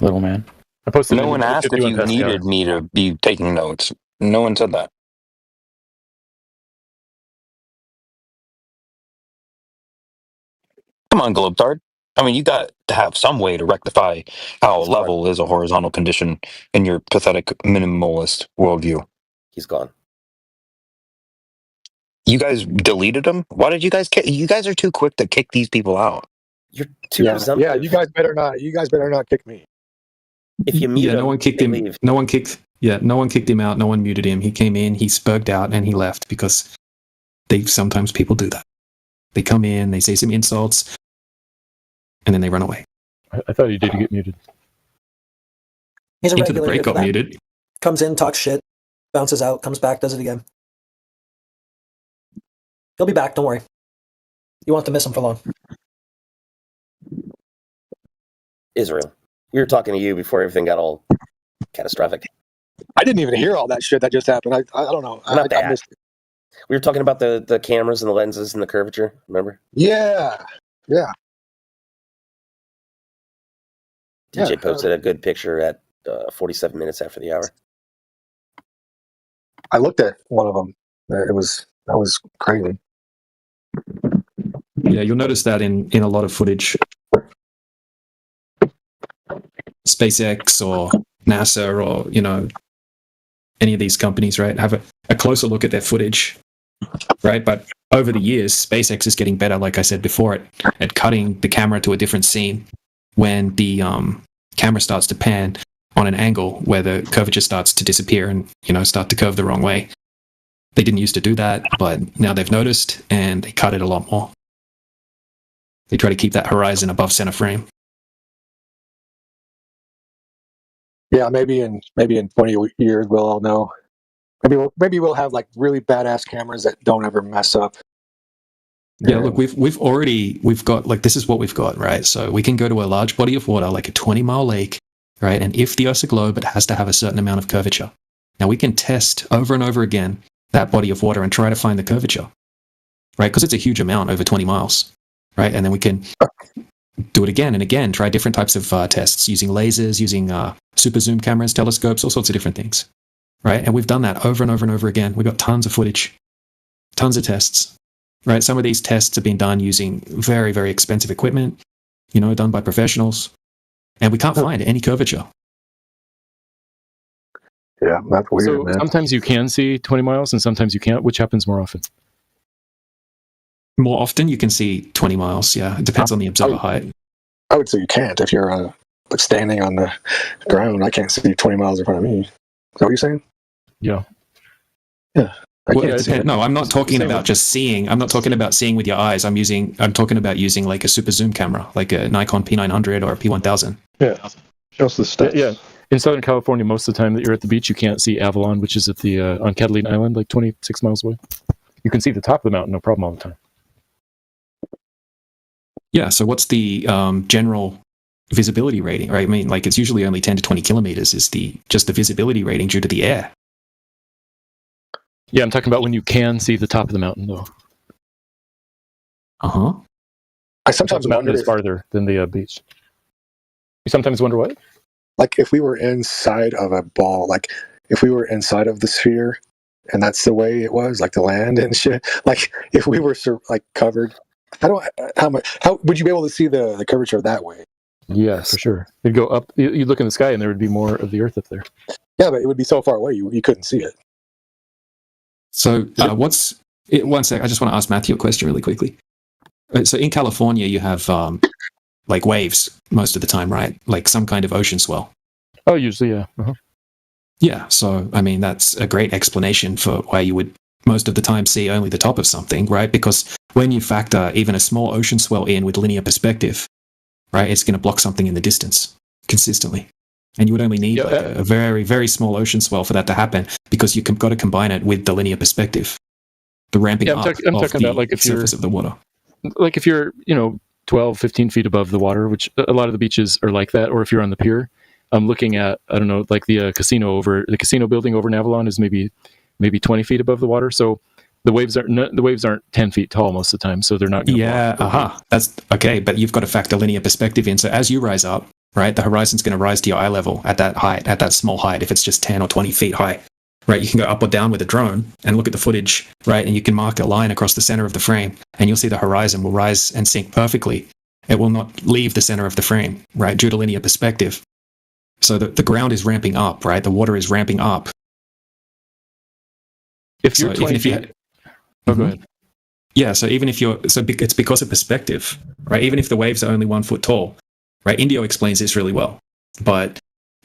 little man. I posted. No one asked if you needed me to be taking notes. No one said that. Come on, Globetard. I mean, you got to have some way to rectify how a level is a horizontal condition in your pathetic minimalist worldview. He's gone. You guys deleted him? Why did you guys kick? You guys are too quick to kick these people out. You're too presumptive. Yeah, you guys better not kick me. If you mute him, no one kicked him. leave. No one kicked him out. No one muted him. He came in, he spurged out, and he left because sometimes people do that. They come in, they say some insults, and then they run away. I thought he did get muted. He's a Into the regular. break got muted. Comes in, talks shit, bounces out, comes back, does it again. He'll be back, don't worry. You won't have to miss him for long. Israel, we were talking to you before everything got all catastrophic. I didn't even hear all that shit that just happened. I don't know. I missed it. We were talking about the cameras and the lenses and the curvature, remember? Yeah. DJ posted a good picture at 47 minutes after the hour. I looked at one of them. That was crazy. Yeah, you'll notice that in a lot of footage. SpaceX or NASA or, any of these companies, right, have a closer look at their footage, right? But over the years, SpaceX is getting better, like I said before, at cutting the camera to a different scene when the camera starts to pan on an angle where the curvature starts to disappear and, start to curve the wrong way. They didn't used to do that, but now they've noticed and they cut it a lot more. They try to keep that horizon above center frame. Yeah, maybe in 20 years we'll all know. Maybe we'll have like really badass cameras that don't ever mess up. Yeah, look, we've got like, this is what we've got, right? So we can go to a large body of water, like a 20-mile lake, right? And if the Earth's a globe, it has to have a certain amount of curvature. Now we can test over and over again that body of water and try to find the curvature, right? Because it's a huge amount over 20 miles, right? And then we can do it again and again, try different types of tests using lasers, using super zoom cameras, telescopes, all sorts of different things, right? And we've done that over and over and over again. We've got tons of footage, tons of tests, right? Some of these tests have been done using very, very expensive equipment, done by professionals, and we can't find any curvature. Yeah, that's weird, So man. sometimes you can see 20 miles and sometimes you can't. Which happens more often? More often, you can see 20 miles, yeah. It depends on the observer height. I would say you can't if you're standing on the ground. I can't see 20 miles in front of me. Is that what you're saying? Yeah. Yeah. No, I'm not talking about just seeing. I'm not talking about seeing with your eyes. I'm talking about using like a super zoom camera, like a Nikon P900 or a P1000. Yeah. Just the stats. Yeah. In Southern California, most of the time that you're at the beach, you can't see Avalon, which is at the on Catalina Island, like 26 miles away. You can see the top of the mountain, no problem all the time. Yeah, so what's the general visibility rating, right? I mean, like it's usually only 10 to 20 kilometers is just the visibility rating due to the air. Yeah, I'm talking about when you can see the top of the mountain, though. Uh-huh. I sometimes The mountain wonder is farther than the beach. You sometimes wonder what? like if we were inside of a ball, like if we were inside of the sphere and that's the way it was, like the land and shit, like if we were like covered, how would you be able to see the curvature that way? Yes, for sure. It'd go up. You'd look in the sky and there would be more of the Earth up there. Yeah, but it would be so far away you couldn't see it. So one sec, I just want to ask Matthew a question really quickly. So in California, you have like waves most of the time, right? Like some kind of ocean swell. Oh, usually, yeah. Uh-huh. Yeah, so I mean, that's a great explanation for why you would most of the time see only the top of something, right? Because when you factor even a small ocean swell in with linear perspective, right, it's going to block something in the distance consistently. And you would only need a very, very small ocean swell for that to happen because you've got to combine it with the linear perspective, the ramping up of the surface of the water. Like if you're, 12, 15 feet above the water, which a lot of the beaches are like that, or if you're on the pier, I'm looking at, I don't know, like the casino building over in Avalon is maybe 20 feet above the water. So the waves aren't 10 feet tall most of the time, so they're not. Yeah, that's okay. But you've got to factor linear perspective in. So as you rise up, right, the horizon's going to rise to your eye level at that height, at that small height, if it's just 10 or 20 feet high, right? You can go up or down with a drone and look at the footage, right? And you can mark a line across the center of the frame, and you'll see the horizon will rise and sink perfectly. It will not leave the center of the frame, right, due to linear perspective. So the ground is ramping up, right? The water is ramping up. If you're 20 feet... Oh, go ahead. Yeah, so even if it's because of perspective, right? Even if the waves are only 1 foot tall, right? Indio explains this really well. But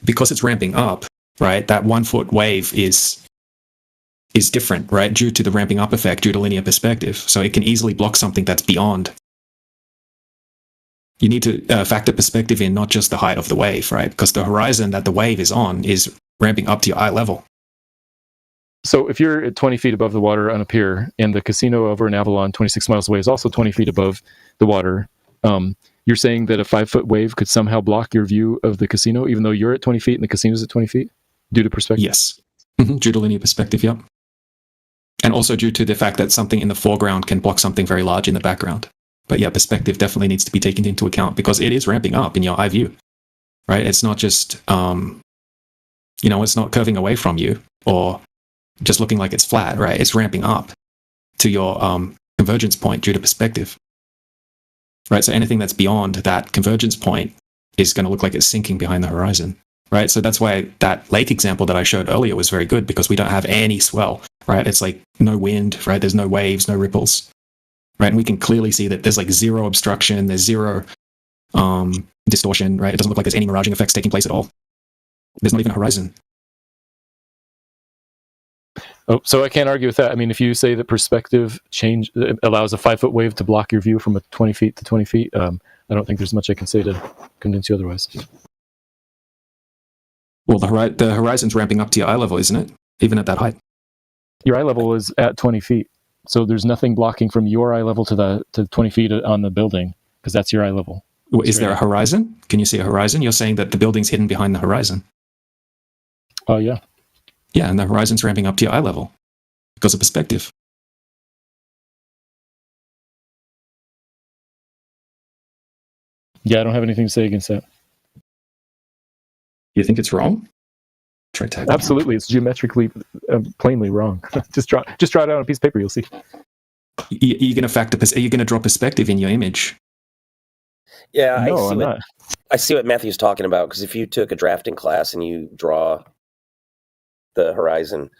because it's ramping up, right, that 1 foot wave is different, right? Due to the ramping up effect, due to linear perspective. So it can easily block something that's beyond. You need to factor perspective in, not just the height of the wave, right? Because the horizon that the wave is on is ramping up to your eye level. So if you're at 20 feet above the water on a pier, and the casino over in Avalon, 26 miles away, is also 20 feet above the water, you're saying that a 5 foot wave could somehow block your view of the casino, even though you're at 20 feet and the casino's at 20 feet, due to perspective? Yes. Due to linear perspective, yep. And also due to the fact that something in the foreground can block something very large in the background. But yeah, perspective definitely needs to be taken into account because it is ramping up in your eye view, right? It's not just, it's not curving away from you or just looking like it's flat, right? It's ramping up to your convergence point due to perspective, right? So anything that's beyond that convergence point is going to look like it's sinking behind the horizon, right? So that's why that lake example that I showed earlier was very good because we don't have any swell, right? It's like no wind, right? There's no waves, no ripples. Right, and we can clearly see that there's like zero obstruction, there's zero distortion, right? It doesn't look like there's any miraging effects taking place at all. There's not even a horizon. Oh, so I can't argue with that. I mean, if you say that perspective change allows a 5 foot wave to block your view from 20 feet to 20 feet, I don't think there's much I can say to convince you otherwise. Well, the horizon's ramping up to your eye level, isn't it? Even at that height. Your eye level is at 20 feet. So there's nothing blocking from your eye level to 20 feet on the building, because that's your eye level. Is there a horizon? Can you see a horizon? You're saying that the building's hidden behind the horizon. Oh, yeah. Yeah, and the horizon's ramping up to your eye level because of perspective. Yeah, I don't have anything to say against that. You think it's wrong? Try tagging. Absolutely, it's geometrically plainly wrong. just draw it out on a piece of paper, you'll see. You're going to factor. Are you going to draw perspective in your image? Yeah, no, I'm not. I see what Matthew's talking about, because if you took a drafting class and you draw the horizon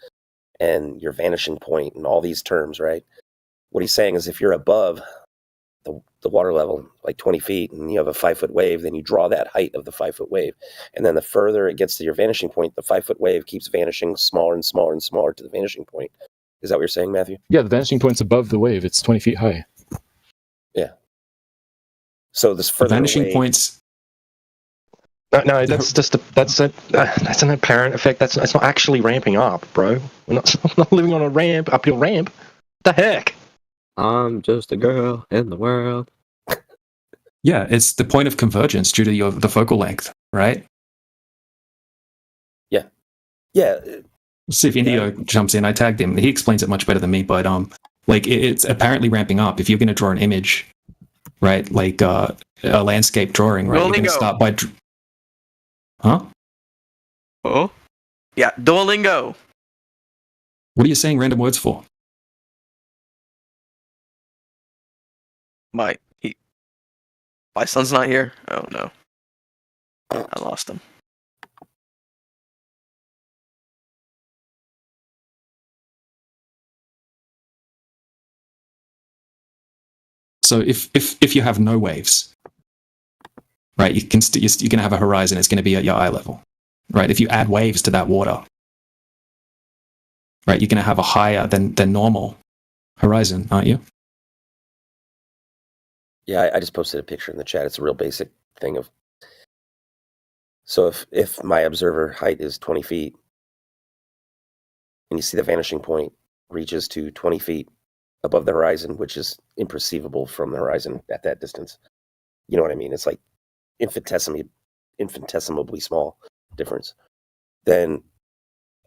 and your vanishing point and all these terms, right? What he's saying is if you're above the water level, like 20 feet, and you have a 5 foot wave, then you draw that height of the 5 foot wave. And then the further it gets to your vanishing point, the 5 foot wave keeps vanishing smaller and smaller and smaller to the vanishing point. Is that what you're saying, Matthew? Yeah, the vanishing point's above the wave. It's 20 feet high. Yeah. So this further vanishing away, points. No, that's an apparent effect. That's not actually ramping up, bro. We're not living on a ramp, uphill ramp. What the heck? I'm just a girl in the world. Yeah, it's the point of convergence due to the focal length, right? Yeah. Let's see if Indio jumps in. I tagged him. He explains it much better than me, but it's apparently ramping up. If you're going to draw an image, right, like a landscape drawing, right, you're going to start by... Huh? Oh? Yeah, Duolingo. What are you saying random words for? My son's not here. Oh no, I lost him. So if you have no waves, right, you're going to have a horizon. It's going to be at your eye level, right? If you add waves to that water, right, you're going to have a higher than normal horizon, aren't you? Yeah, I just posted a picture in the chat. It's a real basic thing of. So if my observer height is 20 feet, and you see the vanishing point reaches to 20 feet above the horizon, which is imperceivable from the horizon at that distance. You know what I mean? It's like infinitesimally small difference. Then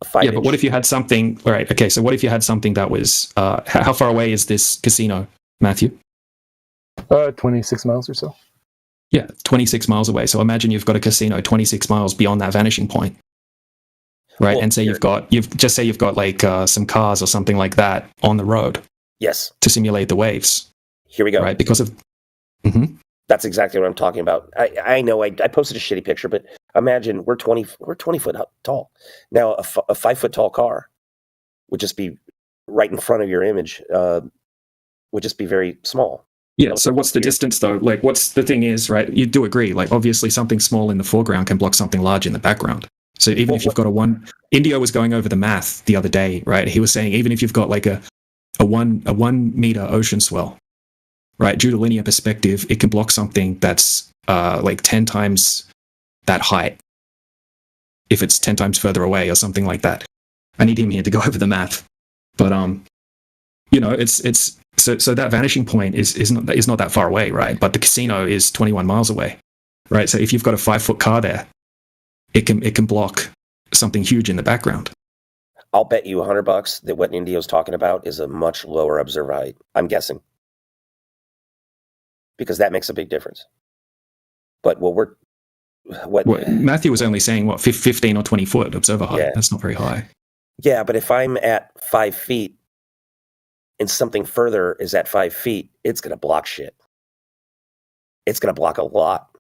a 5 Yeah, but what if you had something? All right, okay. So what if you had something that was? How far away is this casino, Matthew? 26 miles or so. Yeah, 26 miles away. So imagine you've got a casino 26 miles beyond that vanishing point, right? Well, and say you've got like some cars or something like that on the road. Yes. To simulate the waves. Here we go. Right, because of. Mm-hmm. That's exactly what I'm talking about. I know I posted a shitty picture, but imagine we're 20 foot tall. Now a 5 foot tall car would just be right in front of your image. Would just be very small. Yeah. So what's the distance though? Like, what's the thing is, right? You do agree, like obviously something small in the foreground can block something large in the background. So even if you've got Indio was going over the math the other day, right? He was saying even if you've got like a 1 meter ocean swell, right? Due to linear perspective, it can block something that's like 10 times that height if it's 10 times further away or something like that. I need him here to go over the math, but it's so that vanishing point is not that far away, right? But the casino is 21 miles away, right? So if you've got a 5 foot car there, it can block something huge in the background. I'll bet you $100 that what Indio's talking about is a much lower observer height. I'm guessing. Because that makes a big difference. But what Matthew was only saying 15 or 20 foot observer height. Yeah. That's not very high. Yeah, but if I'm at 5 feet and something further is at 5 feet, it's going to block shit. It's going to block a lot,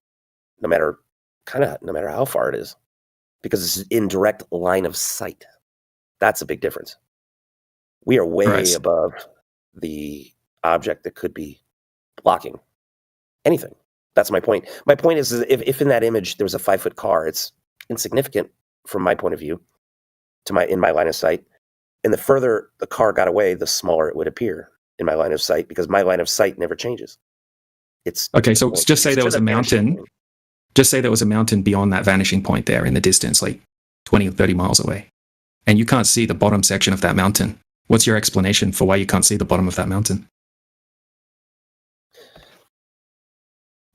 no matter how far it is, because it's in direct line of sight. That's a big difference. We are way above the object that could be blocking anything. That's my point. My point is if in that image there was a 5 foot car, it's insignificant from my point of view in my line of sight. And the further the car got away, the smaller it would appear in my line of sight, because my line of sight never changes. It's okay. So just say there was a mountain. Just say there was a mountain beyond that vanishing point there in the distance, like 20 or 30 miles away, and you can't see the bottom section of that mountain. What's your explanation for why you can't see the bottom of that mountain?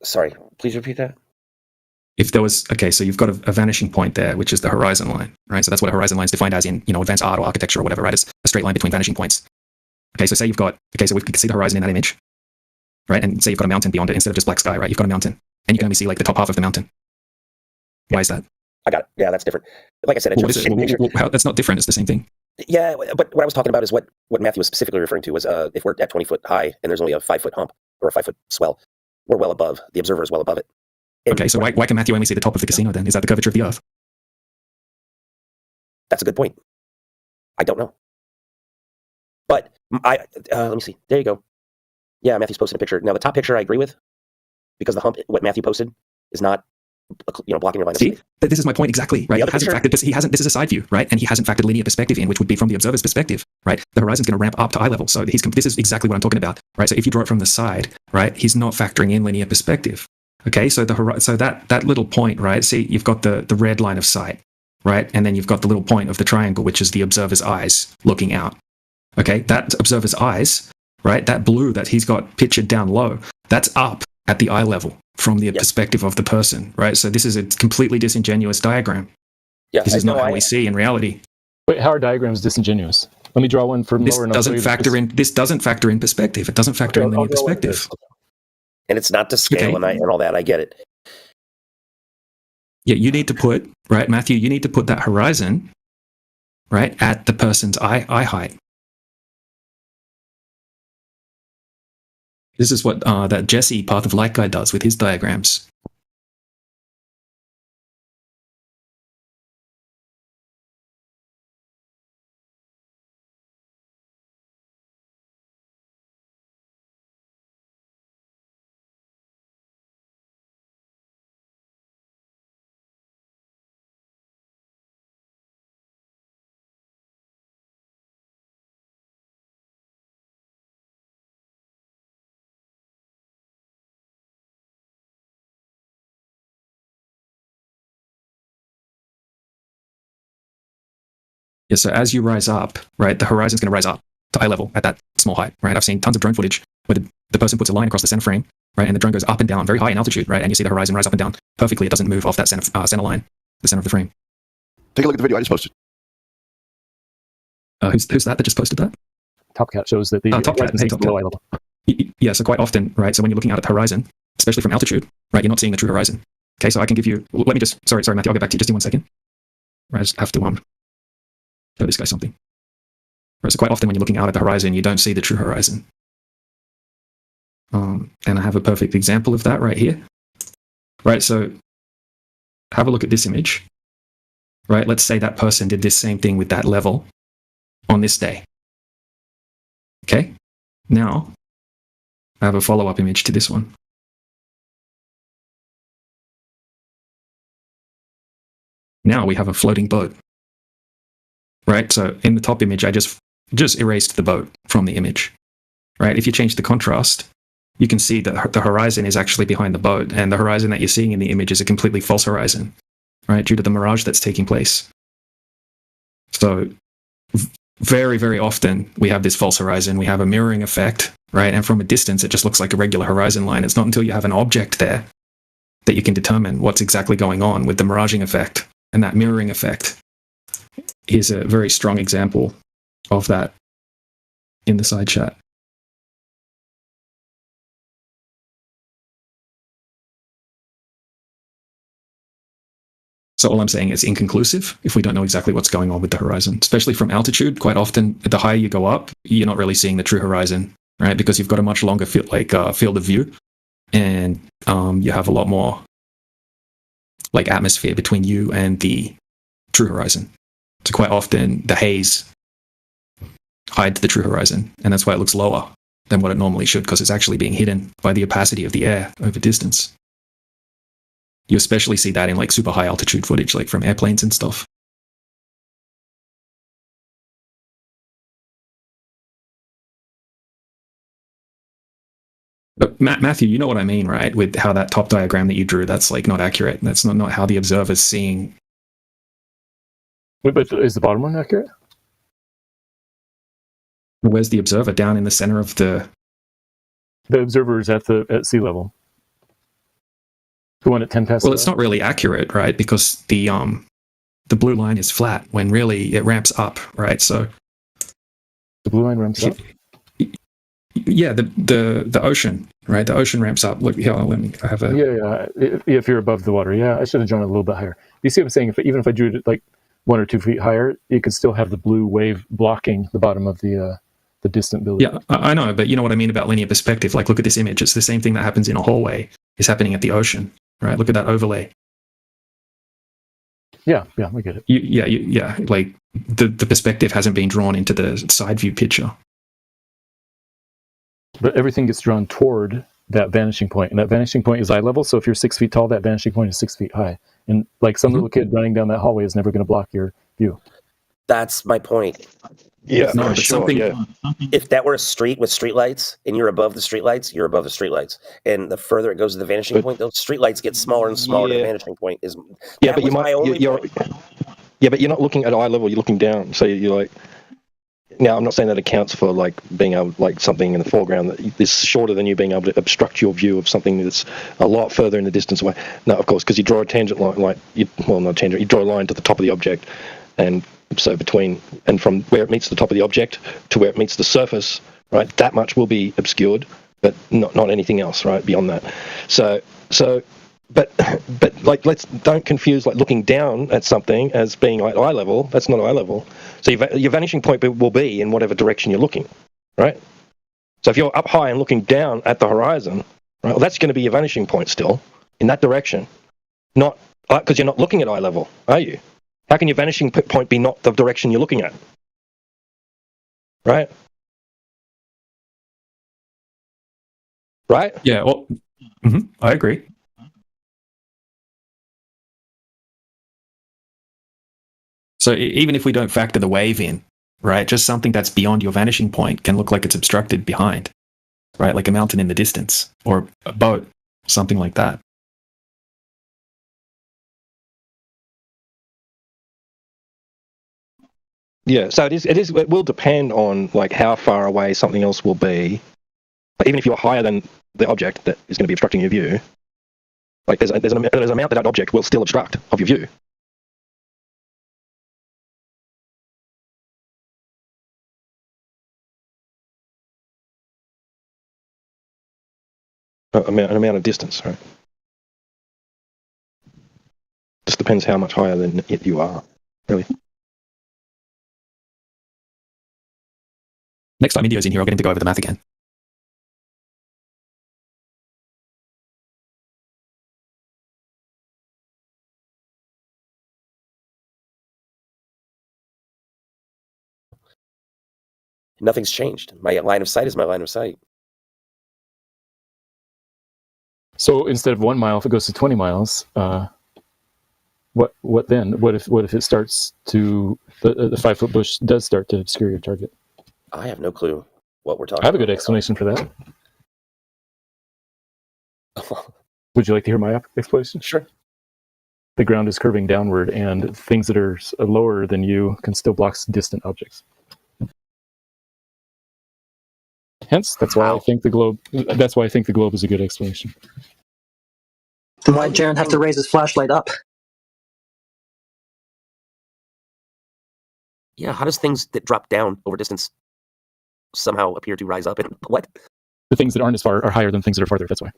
Sorry, please repeat that. If there was, so you've got a vanishing point there, which is the horizon line, right? So that's what a horizon line is defined as in, advanced art or architecture or whatever, right? It's a straight line between vanishing points. Okay, so say you've got, so we can see the horizon in that image, right? And say you've got a mountain beyond it instead of just black sky, right? You've got a mountain, and you can only see like the top half of the mountain. Why is that? I got it. Yeah, that's different. Like I said, that's not different. It's the same thing. Yeah, but what I was talking about is what Matthew was specifically referring to was if we're at 20 foot high and there's only a 5 foot hump or a 5 foot swell, we're well above. The observer is well above it. And okay, so why can Matthew only see the top of the casino then? Is that the curvature of the Earth? That's a good point. I don't know. But let me see. There you go. Yeah, Matthew's posted a picture. Now the top picture I agree with, because the hump, what Matthew posted, is not blocking your line of sight. This is my point exactly, right? This is a side view, right? And he hasn't factored linear perspective in, which would be from the observer's perspective, right? The horizon's going to ramp up to eye level. So this is exactly what I'm talking about, right? So if you draw it from the side, right, he's not factoring in linear perspective. Okay, so that little point, right? See, you've got the red line of sight, right? And then you've got the little point of the triangle, which is the observer's eyes looking out. Okay, that observer's eyes, right? That blue that he's got pictured down low, that's up at the eye level from the perspective of the person, right? So this is a completely disingenuous diagram. Yeah, this is not how we see in reality. Wait, how are diagrams disingenuous? Let me draw one from lower. This doesn't factor in perspective. It doesn't factor in linear perspective. And it's not to scale and all that. I get it. Yeah, you need to put, right, Matthew, you need to put that horizon, right, at the person's eye height. This is what that Jesse Path of Light guy does with his diagrams. Yeah, so as you rise up, right, the horizon's going to rise up to eye level at that small height, right? I've seen tons of drone footage where the person puts a line across the center frame, right, and the drone goes up and down, very high in altitude, right, and you see the horizon rise up and down perfectly. It doesn't move off that center line, the center of the frame. Take a look at the video I just posted. Who's that just posted that? Top Cat shows that the Top Cat, below eye level. Yeah, so quite often, right, so when you're looking out at the horizon, especially from altitude, right? You're not seeing the true horizon. Okay, so I can give you, let me just, sorry, Matthew, I'll get back to you just in 1 second. Right, I just have to show this guy something. Right, so quite often when you're looking out at the horizon, you don't see the true horizon. And I have a perfect example of that right here. Right, so have a look at this image. Right, let's say that person did this same thing with that level on this day. Okay, now I have a follow-up image to this one. Now we have a floating boat. Right, so in the top image, I just erased the boat from the image. Right, if you change the contrast, you can see that the horizon is actually behind the boat, and the horizon that you're seeing in the image is a completely false horizon, right, due to the mirage that's taking place. So very, very often we have this false horizon, we have a mirroring effect, right, and from a distance it just looks like a regular horizon line. It's not until you have an object there that you can determine what's exactly going on with the miraging effect, and that mirroring effect is a very strong example of that in the side chat. So all I'm saying is inconclusive if we don't know exactly what's going on with the horizon, especially from altitude. Quite often, the higher you go up, you're not really seeing the true horizon, right? Because you've got a much longer field of view, and you have a lot more like atmosphere between you and the true horizon. So quite often, the haze hides the true horizon, and that's why it looks lower than what it normally should, because it's actually being hidden by the opacity of the air over distance. You especially see that in like super high altitude footage, like from airplanes and stuff. But Matthew, you know what I mean, right? With how that top diagram that you drew, that's like not accurate. That's not how the observer's seeing. Wait, but is the bottom one accurate? Where's the observer? Down in the center of the... The observer is at sea level. The one at 10 past. Well, it's not really accurate, right? Because the blue line is flat when really it ramps up, right? So the blue line ramps up. Yeah, the ocean, right? The ocean ramps up. Look, here, let me. I have a. Yeah. If you're above the water, yeah, I should have drawn it a little bit higher. You see what I'm saying? Even if I drew it like 1 or 2 feet higher, you could still have the blue wave blocking the bottom of the distant building. Yeah, I know, but you know what I mean about linear perspective. Like, look at this image. It's the same thing that happens in a hallway is happening at the ocean, right? Look at that overlay. Yeah, we get it. Yeah. Like the perspective hasn't been drawn into the side view picture. But everything gets drawn toward that vanishing point, and that vanishing point is eye level. So if you're 6 feet tall, that vanishing point is 6 feet high, and like some little kid running down that hallway is never going to block your view. That's my point. Yeah, no, but something. Yeah. If that were a street with streetlights, and you're above the streetlights, you're above the streetlights. And the further it goes to the vanishing point, those streetlights get smaller and smaller. The vanishing point is. Yeah, but but you're not looking at eye level. You're looking down. So you're like. Now, I'm not saying that accounts for like being able, like something in the foreground that is shorter than you being able to obstruct your view of something that's a lot further in the distance away. No, of course, because you draw a tangent line, you draw a line to the top of the object, and so between and from where it meets the top of the object to where it meets the surface, right? That much will be obscured, but not anything else, right? Beyond that, But like don't confuse like looking down at something as being like eye level. That's not eye level. So your vanishing point will be in whatever direction you're looking, right? So if you're up high and looking down at the horizon, right, well, that's going to be your vanishing point still in that direction, not because you're not looking at eye level, are you? How can your vanishing point be not the direction you're looking at, right? Right? Yeah. Well, I agree. So even if we don't factor the wave in, right, just something that's beyond your vanishing point can look like it's obstructed behind, right, like a mountain in the distance or a boat, something like that. Yeah. So it will depend on like how far away something else will be. But even if you're higher than the object that is going to be obstructing your view, like there's an amount that object will still obstruct of your view. an amount of distance, right? Just depends how much higher than it you are, really. Next time Indio's in here, I'll get him to go over the math again. Nothing's changed. My line of sight is my line of sight. So instead of 1 mile, if it goes to 20 miles, what then? What if it starts to the 5 foot bush does start to obscure your target? I have no clue what we're talking about. I have a good explanation for that. Would you like to hear my explanation? Sure. The ground is curving downward, and things that are lower than you can still block distant objects. Hence, that's why I think the globe. That's why I think the globe is a good explanation. Then why'd Jaren have to raise his flashlight up? Yeah, how does things that drop down over distance somehow appear to rise up? And what? The things that aren't as far are higher than things that are farther. That's why.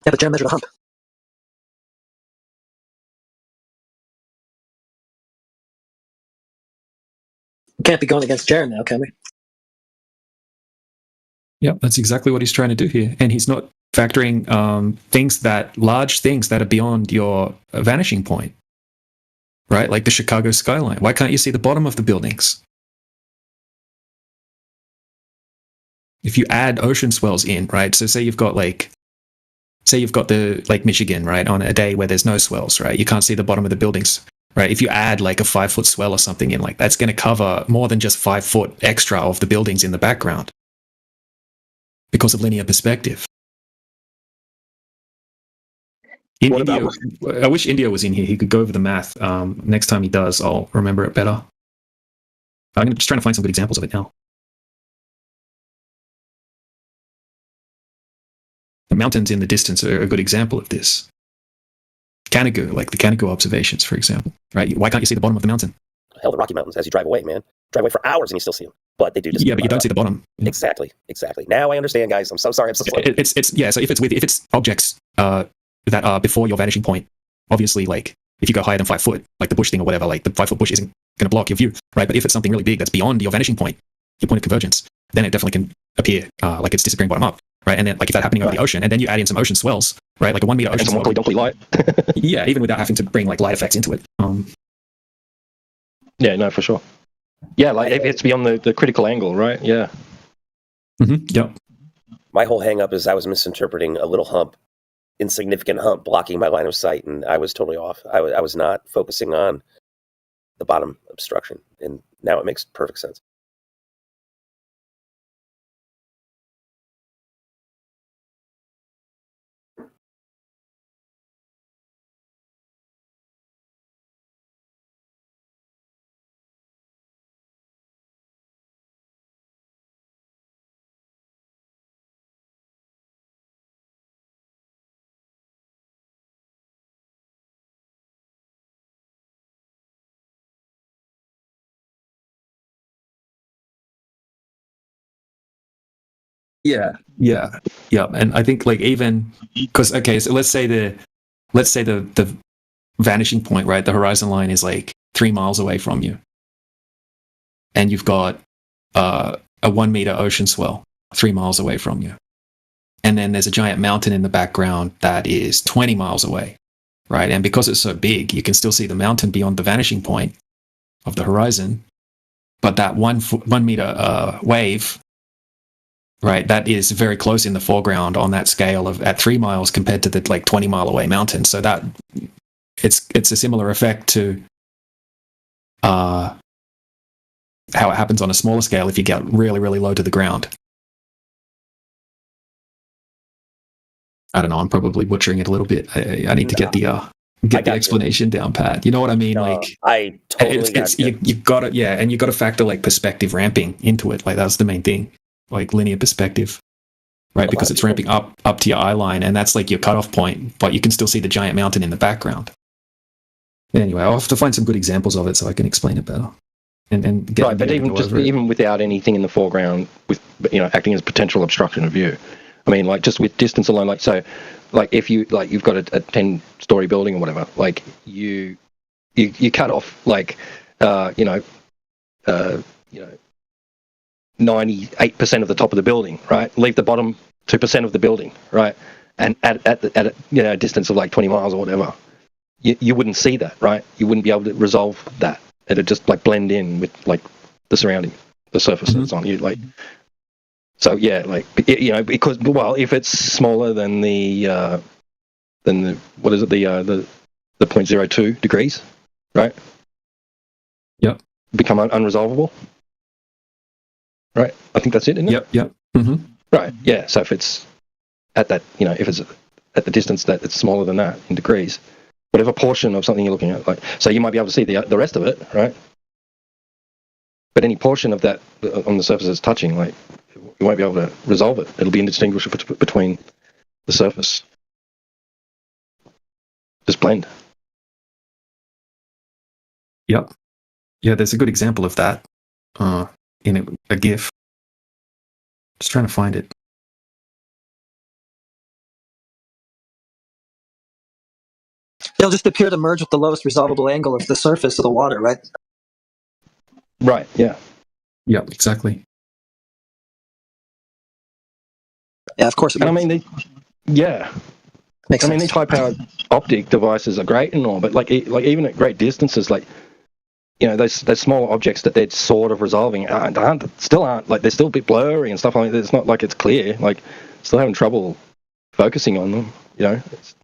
Yeah, but Jaren measured a hump. We can't be going against Jaren now, can we? Yeah, that's exactly what he's trying to do here. And he's not factoring large things that are beyond your vanishing point, right? Like the Chicago skyline. Why can't you see the bottom of the buildings? If you add ocean swells in, right? So say you've got the Lake Michigan, right? On a day where there's no swells, right? You can't see the bottom of the buildings, right? If you add like a 5 foot swell or something in, like that's going to cover more than just 5 foot extra of the buildings in the background. Because of linear perspective. I wish India was in here. He could go over the math. Next time he does, I'll remember it better. I'm just trying to find some good examples of it now. The mountains in the distance are a good example of this. Canigou, like the Canigou observations, for example. Right? Why can't you see the bottom of the mountain? Hell, the Rocky Mountains, as you drive away, man. Drive away for hours and you still see them. But they do just... Yeah, but you don't see the bottom. Exactly. Now I understand, guys. I'm so sorry. I'm so slow. So if it's objects that are before your vanishing point, obviously, like if you go higher than 5 foot, like the bush thing or whatever, like the 5 foot bush isn't going to block your view, right? But if it's something really big that's beyond your vanishing point, your point of convergence, then it definitely can appear like it's disappearing bottom up, right? And then like if that's happening over the ocean, and then you add in some ocean swells, right? Like a 1 meter ocean swell. Donkey light. Yeah, even without having to bring like light effects into it. Yeah, no, for sure. Yeah, like if it's beyond the critical angle, right? Yeah. Mm-hmm. Yep. My whole hang up is I was misinterpreting a little hump, insignificant hump blocking my line of sight, and I was totally off. I was not focusing on the bottom obstruction, and now it makes perfect sense. Yeah. And I think like even because so let's say the vanishing point, right? The horizon line is like 3 miles away from you, and you've got a 1 meter ocean swell 3 miles away from you, and then there's a giant mountain in the background that is 20 miles away, right? And because it's so big, you can still see the mountain beyond the vanishing point of the horizon, but that 1 meter wave, right, that is very close in the foreground on that scale of at 3 miles compared to the like 20 mile away mountain. So that it's a similar effect to how it happens on a smaller scale if you get really, really low to the ground. I don't know. I'm probably butchering it a little bit. I need to get the explanation down pat. You know what I mean? Like I totally you got to and you got to factor like perspective ramping into it. Like that's the main thing. Like linear perspective, right? Because it's ramping up to your eye line, and that's like your cutoff point, but you can still see the giant mountain in the background. Anyway, I'll have to find some good examples of it so I can explain it better. and get right, the but viewer to go over it. even without anything in the foreground, with acting as potential obstruction of view. I mean, like just with distance alone, like so, like if you've got a 10-story building or whatever, like you cut off like 98% of the top of the building, right? Leave the bottom 2% of the building, right? And at a distance of like 20 miles or whatever, you wouldn't see that, right? You wouldn't be able to resolve that. It'd just like blend in with like the surrounding, the surface that's on you, like. So yeah, like because if it's smaller than the what is it the 0.02 degrees, right? Yep. Become unresolvable, right? I think that's it, isn't it? Yep. Mm-hmm. Right. Yeah. So if it's at that, if it's at the distance that it's smaller than that in degrees, whatever portion of something you're looking at, like, so you might be able to see the rest of it, right? But any portion of that on the surface that's touching, like, you won't be able to resolve it. It'll be indistinguishable between the surface. Just blend. Yep. Yeah, there's a good example of that in a GIF. Just trying to find it. They'll just appear to merge with the lowest resolvable angle of the surface of the water, right? Right. Yeah. Yep. Exactly. Yeah, of course. And I mean, yeah. Makes sense. These high-powered optic devices are great and all, but like even at great distances, like those smaller objects that they're sort of resolving still aren't like they're still a bit blurry and stuff like that. It's not like it's clear. Like still having trouble focusing on them. It's,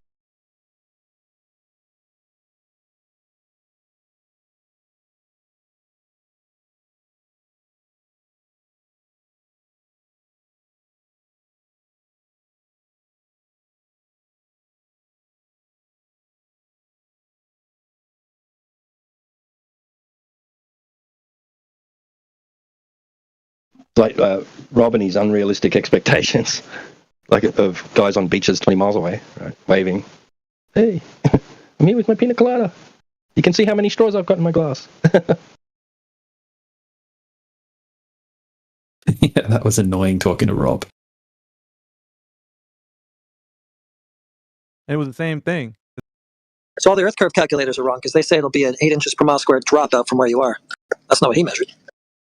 like Rob and his unrealistic expectations, like of guys on beaches 20 miles away, right, waving, "Hey, I'm here with my pina colada. You can see how many straws I've got in my glass." Yeah, that was annoying talking to Rob. It was the same thing. So all the Earth curve calculators are wrong because they say it'll be an 8 inches per mile squared drop out from where you are. That's not what he measured.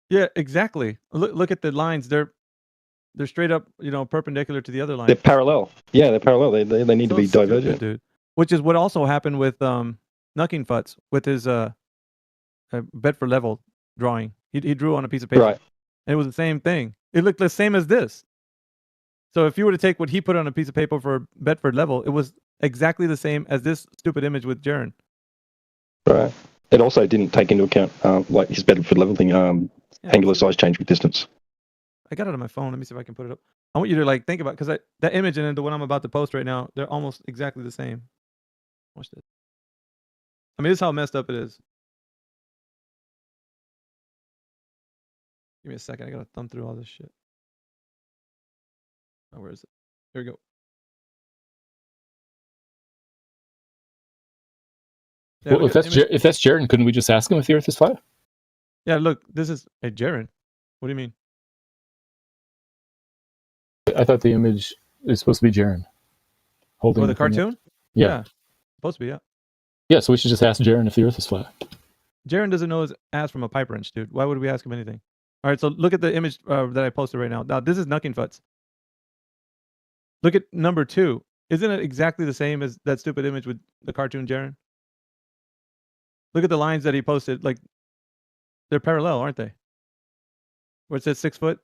Yeah, exactly. Look at the lines. They're straight up, perpendicular to the other line. They're parallel. Yeah, they're parallel. They need to be divergent, dude. Which is what also happened with Knucking Futz with his Bedford level drawing. He drew on a piece of paper, right? And it was the same thing. It looked the same as this. So if you were to take what he put on a piece of paper for Bedford level, it was exactly the same as this stupid image with Jern. Right. It also didn't take into account like his Bedford level thing, angular size change with distance. I got it on my phone. Let me see if I can put it up. I want you to think about because that image and then the one I'm about to post right now, they're almost exactly the same. Watch this. I mean, this is how messed up it is. Give me a second. I gotta thumb through all this shit. Oh, where is it? Here we go. Yeah, well, if that's Jaren, couldn't we just ask him if the Earth is flat? Yeah, look, this is Jaren. What do you mean? I thought the image is supposed to be Jaren holding the cartoon. Yeah, supposed to be. Yeah, so we should just ask Jaren if the Earth is flat. Jaren doesn't know his ass from a pipe wrench, dude. Why would we ask him anything? All right, so look at the image that I posted right now. Now, this is Knucking Futz. Look at number 2. Isn't it exactly the same as that stupid image with the cartoon Jaren? Look at the lines that he posted. Like, they're parallel, aren't they? Where it says 6 foot,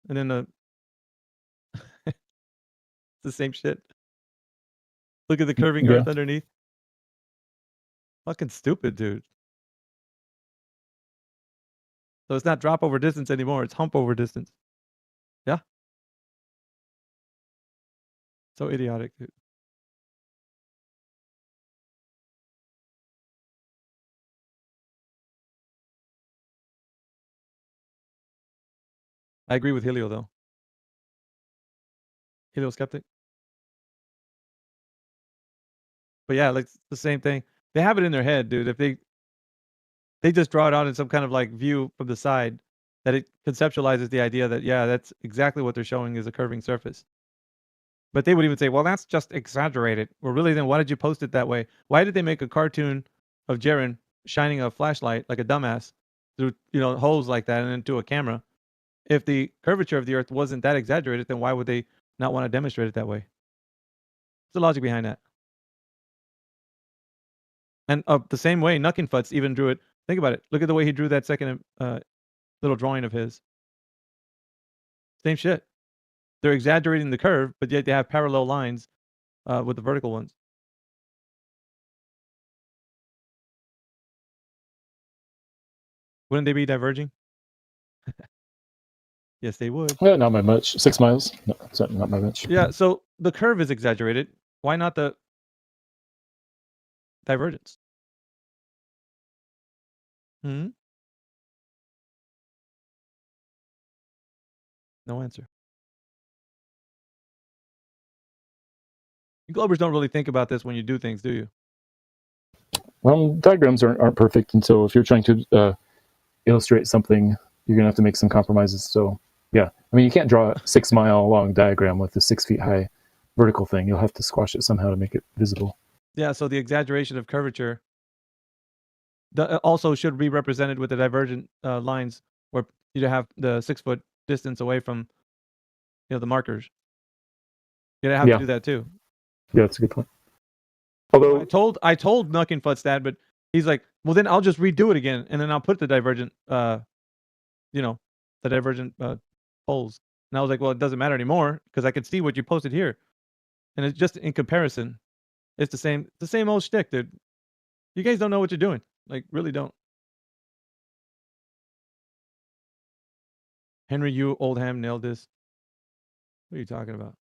and then it's the same shit. Look at the curving Earth underneath. Fucking stupid, dude. So it's not drop over distance anymore. It's hump over distance. Yeah. So idiotic, dude. I agree with Helio, though. Helio skeptic. But yeah, like the same thing. They have it in their head, dude. If they they just draw it out in some kind of like view from the side that it conceptualizes the idea that, yeah, that's exactly what they're showing is a curving surface. But they would even say, well, that's just exaggerated. Well, really, then why did you post it that way? Why did they make a cartoon of Jaren shining a flashlight like a dumbass through, holes like that and into a camera? If the curvature of the Earth wasn't that exaggerated, then why would they not want to demonstrate it that way? What's the logic behind that? And the same way, Nuckenfutz even drew it. Think about it. Look at the way he drew that second little drawing of his. Same shit. They're exaggerating the curve, but yet they have parallel lines with the vertical ones. Wouldn't they be diverging? Yes, they would. Well, not by much. 6 miles. No, not by much. Yeah, so the curve is exaggerated. Why not the divergence? Hmm? No answer. You Globers don't really think about this when you do things, do you? Well, diagrams aren't perfect, and so if you're trying to illustrate something, you're gonna have to make some compromises. So, yeah, I mean, you can't draw a 6 mile long diagram with a 6 feet high vertical thing. You'll have to squash it somehow to make it visible. Yeah, so the exaggeration of curvature also should be represented with the divergent lines where you have the 6 foot distance away from the markers. You'd have to do that too. Yeah, that's a good point. Although I told Nuckenfutz that, but he's like, well, then I'll just redo it again, and then I'll put the divergent, the divergent poles. And I was like, well, it doesn't matter anymore because I can see what you posted here, and it's just in comparison, it's the same old shtick, dude. You guys don't know what you're doing, like, really don't. Henry, you Oldham nailed this. What are you talking about?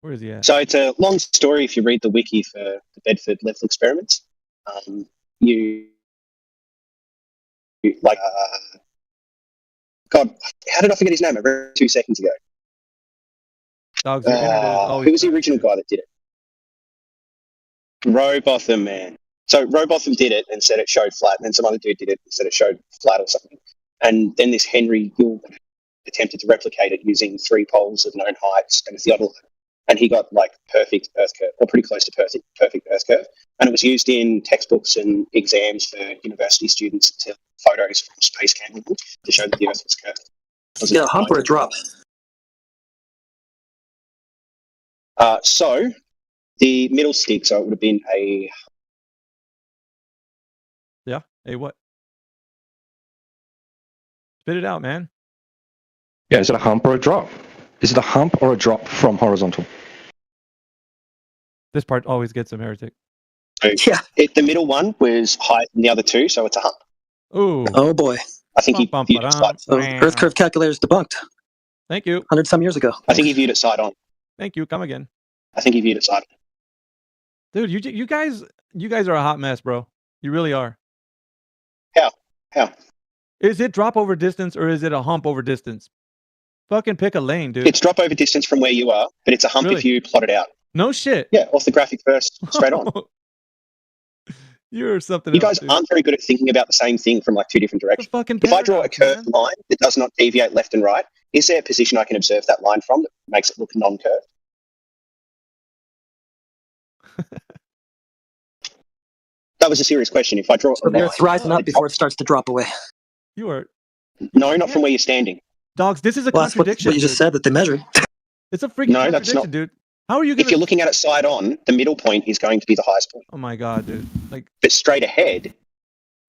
Where is he at? So it's a long story if you read the wiki for the Bedford lethal experiments. God, how did I forget his name? I read 2 seconds ago. Who was the original guy that did it? Robotham, man. So Robotham did it and said it showed flat, and then some other dude did it and said it showed flat or something. And then this Henry Gill attempted to replicate it using 3 poles of known heights and a theodolite. And he got like perfect Earth curve, or pretty close to perfect Earth curve. And it was used in textbooks and exams for university students to photos from space camera to show that the Earth was curved. Yeah, a hump or a drop? So the middle stick, so it would have been a... Yeah, a what? Spit it out, man. Yeah, is it a hump or a drop? Is it a hump or a drop from horizontal? This part always gets some heretic. Yeah. The middle one was higher than the other 2, so it's a hump. Ooh. Oh, boy. I think he viewed it side on. Earth curve calculator is debunked. Thank you. 100-some years ago. I think he viewed it side on. Thank you. Come again. I think he viewed it side on. Dude, you guys are a hot mess, bro. You really are. How? Is it drop over distance or is it a hump over distance? Fucking pick a lane, dude. It's drop over distance from where you are, but it's a hump if you plot it out. No shit. Yeah, off the graphic first, straight on. You're something You else, guys aren't very good at thinking about the same thing from like 2 different directions. If I draw a curved line that does not deviate left and right, is there a position I can observe that line from that makes it look non-curved? That was a serious question. If I draw so the Earth's rising up before it starts to drop away. You are... No, not from where you're standing. Dogs, this is a contradiction. That's what you just said that they measured. It's a freaking contradiction, that's not, dude. How are you going If you're looking at it side on, the middle point is going to be the highest point. Oh my god, dude. Like, but straight ahead,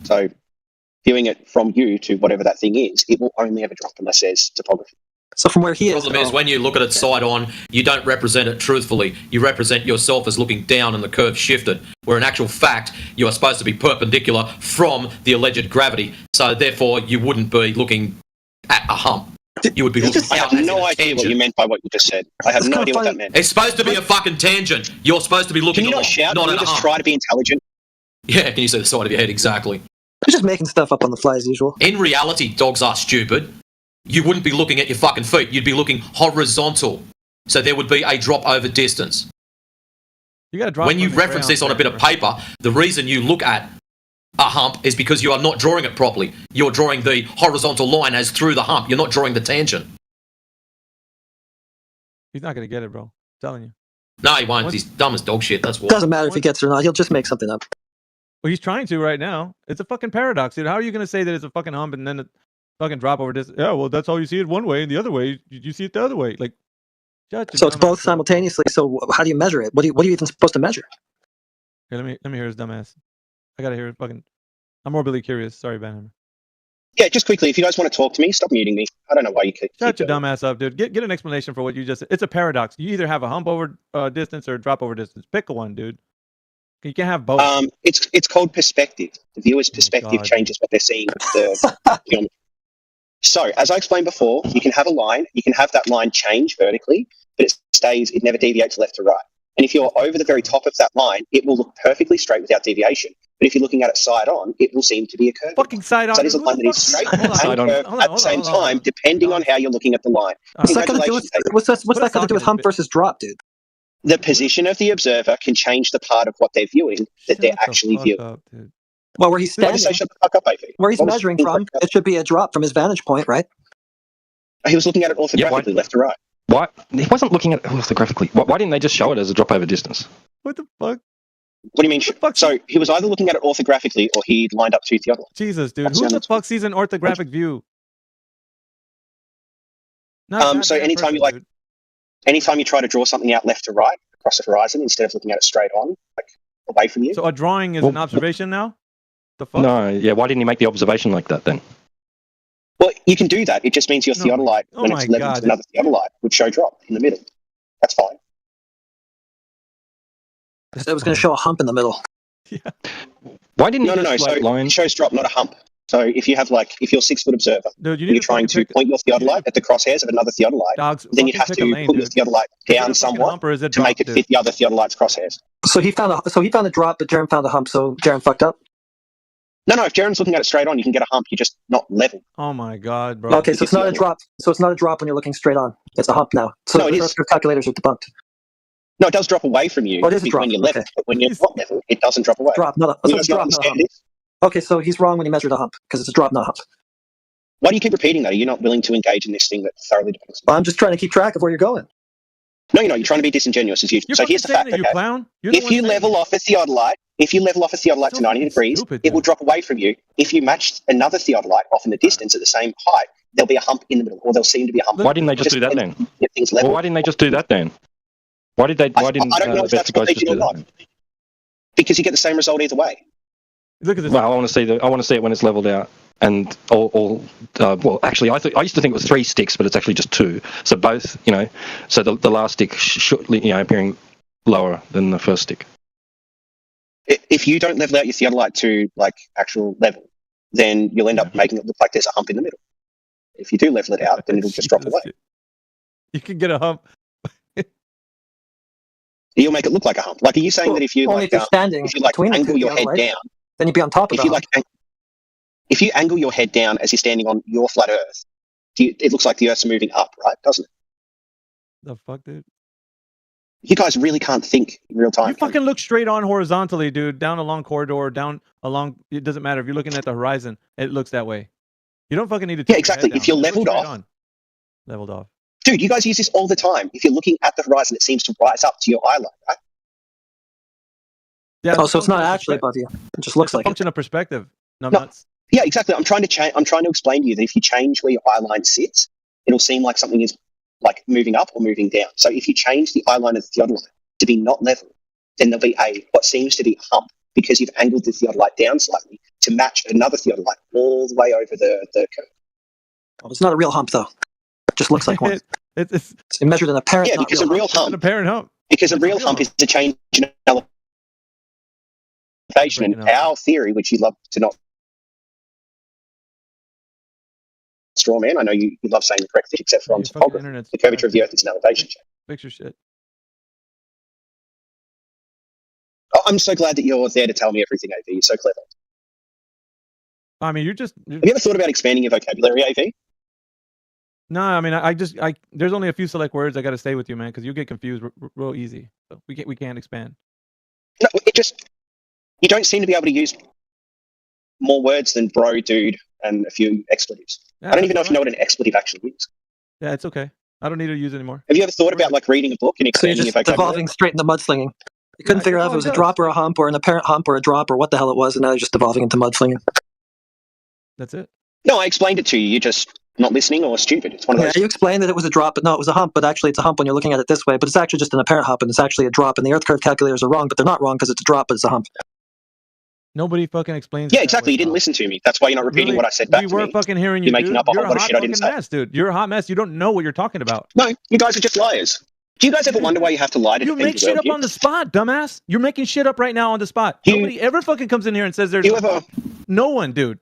so viewing it from you to whatever that thing is, it will only ever drop unless there's topography. So from where he is... The problem is when you look at it side on, you don't represent it truthfully. You represent yourself as looking down and the curve shifted, where in actual fact, you are supposed to be perpendicular from the alleged gravity. So therefore, you wouldn't be looking at a hump. You would be looking I have no idea what you meant by what you just said. I have no idea what that meant. It's supposed to be a fucking tangent. You're supposed to be looking Can you not shout? Can you just try to be intelligent? Yeah, can you see the side of your head? Exactly. You're just making stuff up on the fly as usual. In reality, dogs are stupid. You wouldn't be looking at your fucking feet. You'd be looking horizontal. So there would be a drop over distance. You got to drop when you reference this on a bit of paper, the reason you look at a hump is because you are not drawing it properly. You're drawing the horizontal line as through the hump. You're not drawing the tangent. He's not going to get it, bro. I'm telling you. No, he won't. He's dumb as dog shit. That's why. Doesn't matter if he gets it or not. He'll just make something up. Well, he's trying to right now. It's a fucking paradox, dude. How are you going to say that it's a fucking hump and then a fucking drop over this? Yeah, well, that's how you see it one way, and the other way, you see it the other way. Like, so it's both simultaneously. So how do you measure it? What are you even supposed to measure? Here, let me hear his dumbass. I gotta hear it. Fucking, I'm morbidly curious. Sorry, Banhammer. Yeah, just quickly, if you guys want to talk to me, stop muting me. I don't know why you keep Shut your dumbass up, dude. Get an explanation for what you just said. It's a paradox. You either have a hump over distance or a drop over distance. Pick one, dude. You can't have both. It's called perspective. The viewer's perspective changes what they're seeing with the geometry. So, as I explained before, you can have a line. You can have that line change vertically, but it never deviates left to right. And if you're over the very top of that line, it will look perfectly straight without deviation. But if you're looking at it side on, it will seem to be a curve. Fucking side on. So that is a line that is straight and curved at the same time, depending on how you're looking at the line. What's that got to do with hump versus drop, dude? The position of the observer can change the part of what they're viewing that they're actually viewing. Well, where he's standing, shut the fuck up, AV. where he's measuring from, it should be a drop from his vantage point, right? He was looking at it orthographically, left to right. Why? He wasn't looking at it orthographically. Why didn't they just show it as a drop over distance? What the fuck? What do you mean? So he was either looking at it orthographically or he lined up to the other. Jesus, dude. Who the fuck sees an orthographic view? So anytime you try to draw something out left to right across the horizon instead of looking at it straight on, like away from you. So a drawing is an observation now? The fuck? No, yeah. Why didn't he make the observation like that then? Well, you can do that. It just means your theodolite, when it's level to another theodolite, would show drop in the middle. That's fine. It was going to show a hump in the middle. Yeah. Why didn't No. So it shows drop, not a hump. So if you're a 6-foot observer, dude, you're trying to point your theodolite at the crosshairs of another theodolite, then you'd have to put your theodolite down somewhat to make it fit the other theodolite's crosshairs. So he found a drop, but Jaren found a hump. So Jaren fucked up. No. If Jaren's looking at it straight on, you can get a hump. You're just not level. Oh my god, bro. Okay, so it's not a drop. So it's not a drop when you're looking straight on. It's a hump now. So no, the calculators are debunked. No, it does drop away from you. Oh, it is a drop. When you're level, but when you're not level, it doesn't drop away. Drop, not a drop, not a hump. Okay, so he's wrong when he measured a hump because it's a drop, not a hump. Why do you keep repeating that? Are you not willing to engage in this thing that thoroughly debunks? Well, I'm just trying to keep track of where you're going. No, you're not. You're trying to be disingenuous as usual. So here's the fact, you clown. If you level off a theodolite to 90 degrees, it will drop away from you. If you match another theodolite off in the distance at the same height, there'll be a hump in the middle, or there'll seem to be a hump. Why didn't they just do that then? Well, why didn't they just do that then? Why didn't I don't know if that's what they did or not. Because you get the same result either way. Look at this. Well, I want to see it when it's leveled out, and well, actually, I used to think it was 3 sticks, but it's actually just 2. So both, so the last stick should, appearing lower than the first stick. If you don't level out your theodolite to actual level, then you'll end up making it look like there's a hump in the middle. If you do level it out, then it'll just drop away. You can get a hump. You'll make it look like a hump. Are you saying that if you angle your head down, then you'd be on top of it? If you angle your head down as you're standing on your flat Earth, it looks like the Earth's moving up, right? Doesn't it? The fuck, dude? You guys really can't think in real time. You fucking look straight on horizontally, dude. Down a long corridor, down along. It doesn't matter if you're looking at the horizon. It looks that way. You don't fucking need to. Yeah, exactly. If you're leveled off. Leveled off. Dude, you guys use this all the time. If you're looking at the horizon, it seems to rise up to your eye line, right? Yeah. Oh, so it's not actually above you. It just looks like a function of perspective. No. Yeah, exactly. I'm trying to explain to you that if you change where your eye line sits, it'll seem like something is moving up or moving down. So if you change the eye line of the theodolite to be not level, then there'll be what seems to be a hump because you've angled the theodolite down slightly to match another theodolite all the way over the curve. Well, it's not a real hump, though. It just looks like one. It's measured in a apparent. Yeah, because a real hump. An apparent hump. Because a real hump is a change in elevation. And our theory, which you love to not straw man, I know you love saying the correct thing, except for on topography. The curvature of the Earth is an elevation change. Fix your shit. Oh, I'm so glad that you're there to tell me everything, AV. You're so clever. I mean, Have you ever thought about expanding your vocabulary, AV? No, I mean, I there's only a few select words I got to stay with you, man, because you get confused real easy. So we can't expand. you don't seem to be able to use more words than bro, dude, and a few expletives. Yeah, I don't even know that's if you know all what an expletive actually is. Yeah, it's okay. I don't need to use it anymore. Have you ever thought about like reading a book and So you're expanding your just vocabulary? devolving straight into mudslinging. You couldn't figure out if it was a drop or a hump or an apparent hump or a drop or what the hell it was, and now you're just devolving into mudslinging. That's it. No, I explained it to you. You're just not listening or stupid. It's one of Yeah, those. you explained that it was a drop, but no, it was a hump. But actually, it's a hump when you're looking at it this way. But it's actually just an apparent hump, and it's actually a drop. And the Earth curve calculators are wrong, but they're not wrong because it's a drop, but it's a hump. Nobody fucking explains. Yeah, exactly. You didn't listen to me. That's why you're not repeating what I said back We to were me. fucking hearing you. You're making dude. up a You're whole lot of hot shit I didn't fucking say. mess, dude. You're a hot mess. You don't know what you're talking about. No, you guys are just liars. Do you guys ever wonder why you have to lie to You defend make your shit up worldview? on the spot, dumbass. You're making shit up right now on the spot. Nobody ever fucking comes in here and says there's no one, dude.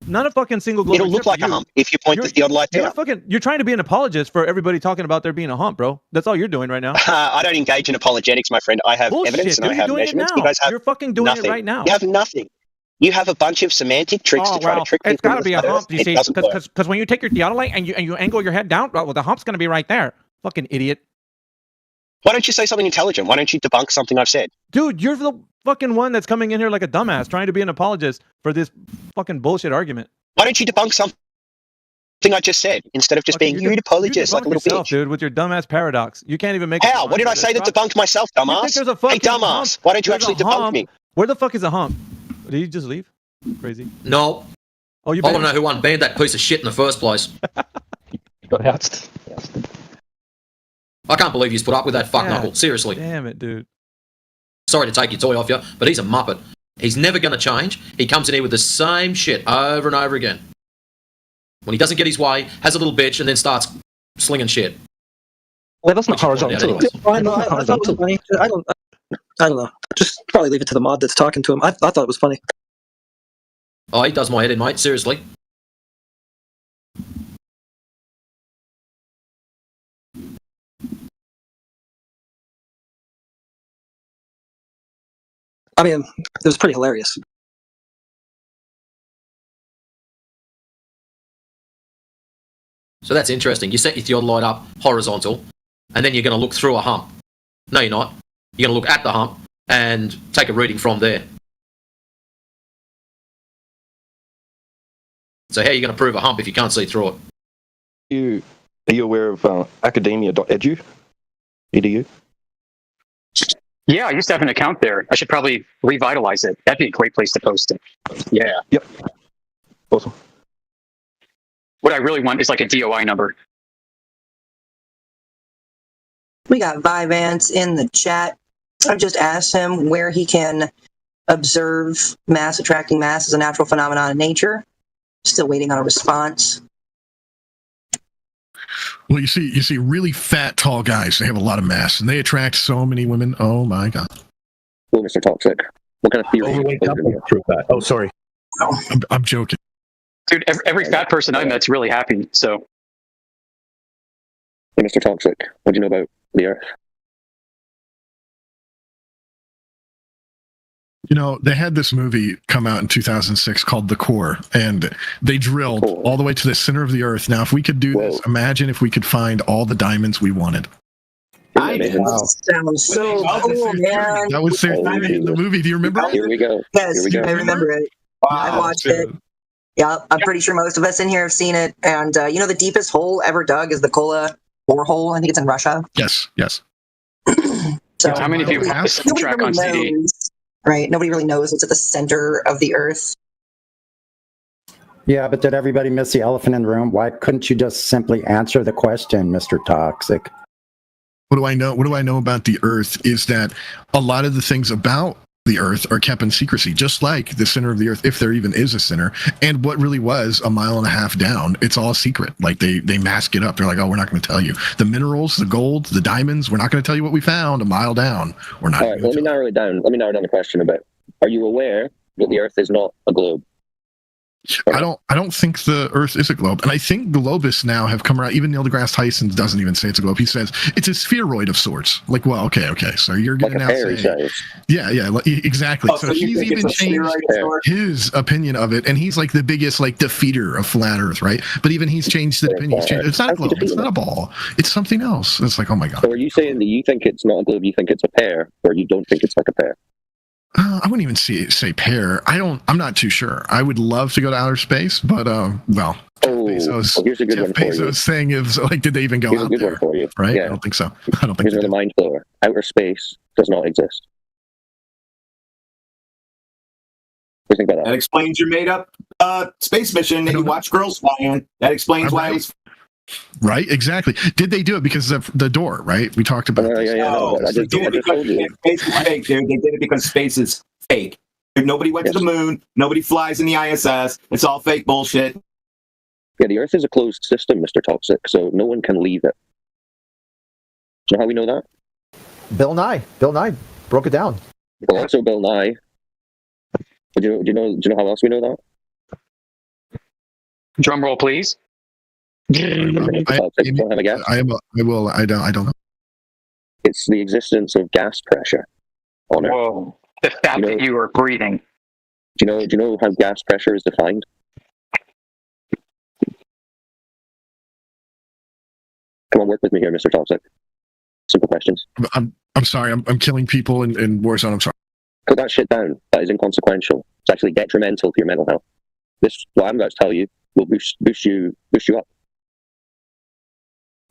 Not a fucking single globe. It'll look like a hump if you point the theodolite down. You're trying to be an apologist for everybody talking about there being a hump, bro. That's all you're doing right now. I don't engage in apologetics, my friend. I have Bullshit, evidence and dude, I you're have doing it measurements. now. You guys have You're fucking doing nothing. it right now. You have nothing. You have a bunch of semantic tricks to try to trick people. It's got to be a into hump, this. you see, It doesn't work. because when you take your theodolite and you angle your head down, well, the hump's going to be right there. Fucking idiot. Why don't you say something intelligent? Why don't you debunk something I've said? Dude, you're the fucking one that's coming in here like a dumbass trying to be an apologist for this fucking bullshit argument. Why don't you debunk something I just said instead of just being you apologist like a little yourself, bitch? dude, with your dumbass paradox. You can't even make How? What did I say that debunked myself, You think dumbass? there's a Hey, fucking dumbass. hump? Why don't you There's a actually debunk hump. me? Where the fuck is a hump? Did he just leave? Crazy. No. Oh, you I want to know who unbanned that piece of shit in the first place. Got ousted. I can't believe he's put up with that fuck knuckle. Seriously. Damn it, dude. Sorry to take your toy off you, but he's a muppet. He's never going to change. He comes in here with the same shit over and over again. When he doesn't get his way, has a little bitch, and then starts slinging shit. Well, that's not horizontal. I don't know. Just probably leave it to the mod that's talking to him. I thought it was funny. Oh, he does my head in, mate. Seriously. I mean, it was pretty hilarious. So that's interesting. You set your theodolite up horizontal, and then you're going to look through a hump. No, you're not. You're going to look at the hump and take a reading from there. So how are you going to prove a hump if you can't see through it? Are you aware of academia.edu? Edu? Yeah, I used to have an account there. I should probably revitalize it. That'd be a great place to post it. Yeah. Yep. Awesome. What I really want is like a DOI number. We got Vivance in the chat. I've just asked him where he can observe mass attracting mass as a natural phenomenon in nature. Still waiting on a response. Well, you see really fat, tall guys. They have a lot of mass, and they attract so many women. Oh, my God. Well, Mr. Toxic, what kind of theory? Prove that. Oh, sorry. I'm joking. Dude, every fat person I met's really happy, so. Hey, Mr. Toxic, what do you know about the Earth? You know, they had this movie come out in 2006 called The Core, and they drilled all the way to the center of the Earth. Now, if we could do this, imagine if we could find all the diamonds we wanted. Sounds so cool, man. That was their theory in the movie. Do you remember? Here we go. Yes, Here we go. I remember it. I watched it. Yeah, I'm pretty sure most of us in here have seen it. And you know, the deepest hole ever dug is the Kola borehole. I think it's in Russia. Yes, yes. So how many of you have this nobody track really on CD? knows, right? Nobody really knows what's at the center of the Earth. Yeah, but did everybody miss the elephant in the room? Why couldn't you just simply answer the question, Mr. Toxic? What do I know? What do I know about the Earth is that a lot of the things about the Earth are kept in secrecy, just like the center of the Earth, if there even is a center. And what really was a mile and a half down, it's all secret. Like they mask it up. They're like, oh, we're not going to tell you. The minerals, the gold, the diamonds, we're not going to tell you what we found a mile down. We're not. All right, let me narrow it down. Let me narrow down the question a bit. Are you aware that the Earth is not a globe? I don't think the Earth is a globe, and I think globists now have come around. Even Neil deGrasse Tyson doesn't even say it's a globe. He says it's a spheroid of sorts. Like, well, okay. So you're going to now say, yeah, exactly. Oh, so so you he's think even it's a changed spheroid of his opinion of it, and he's like the biggest defeater of flat Earth, right? But even he's changed the opinion. It's not a globe. It's not a ball. It's something else. It's like, oh my God. So are you saying that you think it's not a globe? You think it's a pear, or you don't think it's like a pear? I wouldn't even say pair. I'm not too sure. I would love to go to outer space, but well. Here's a good one for you. Bezos thing is like, did they even go Here's out a good there? one for you. Right? Yeah. I don't think so. I don't think. Here's another mind blower. Outer space does not exist. What do you think about that? That explains your made-up space mission that you watch girls fly in. That explains why it was. Right, exactly. Did they do it because of the door? Right, we talked about. They did it because space is fake, dude. They did it because space is fake. Dude, nobody went to the moon. Nobody flies in the ISS. It's all fake bullshit. Yeah, the Earth is a closed system, Mr. Toxic, so no one can leave it. Do you know how we know that? Bill Nye broke it down. Well, also Bill Nye. Do you know how else we know that? Drum roll, please. I don't know. It's the existence of gas pressure on Earth. Whoa. The fact that you are breathing. Do you know how gas pressure is defined? Come on, work with me here, Mr. Toxic. Simple questions. I'm sorry. I'm killing people in Warzone. I'm sorry. Put that shit down. That is inconsequential. It's actually detrimental to your mental health. What I'm about to tell you will boost you up.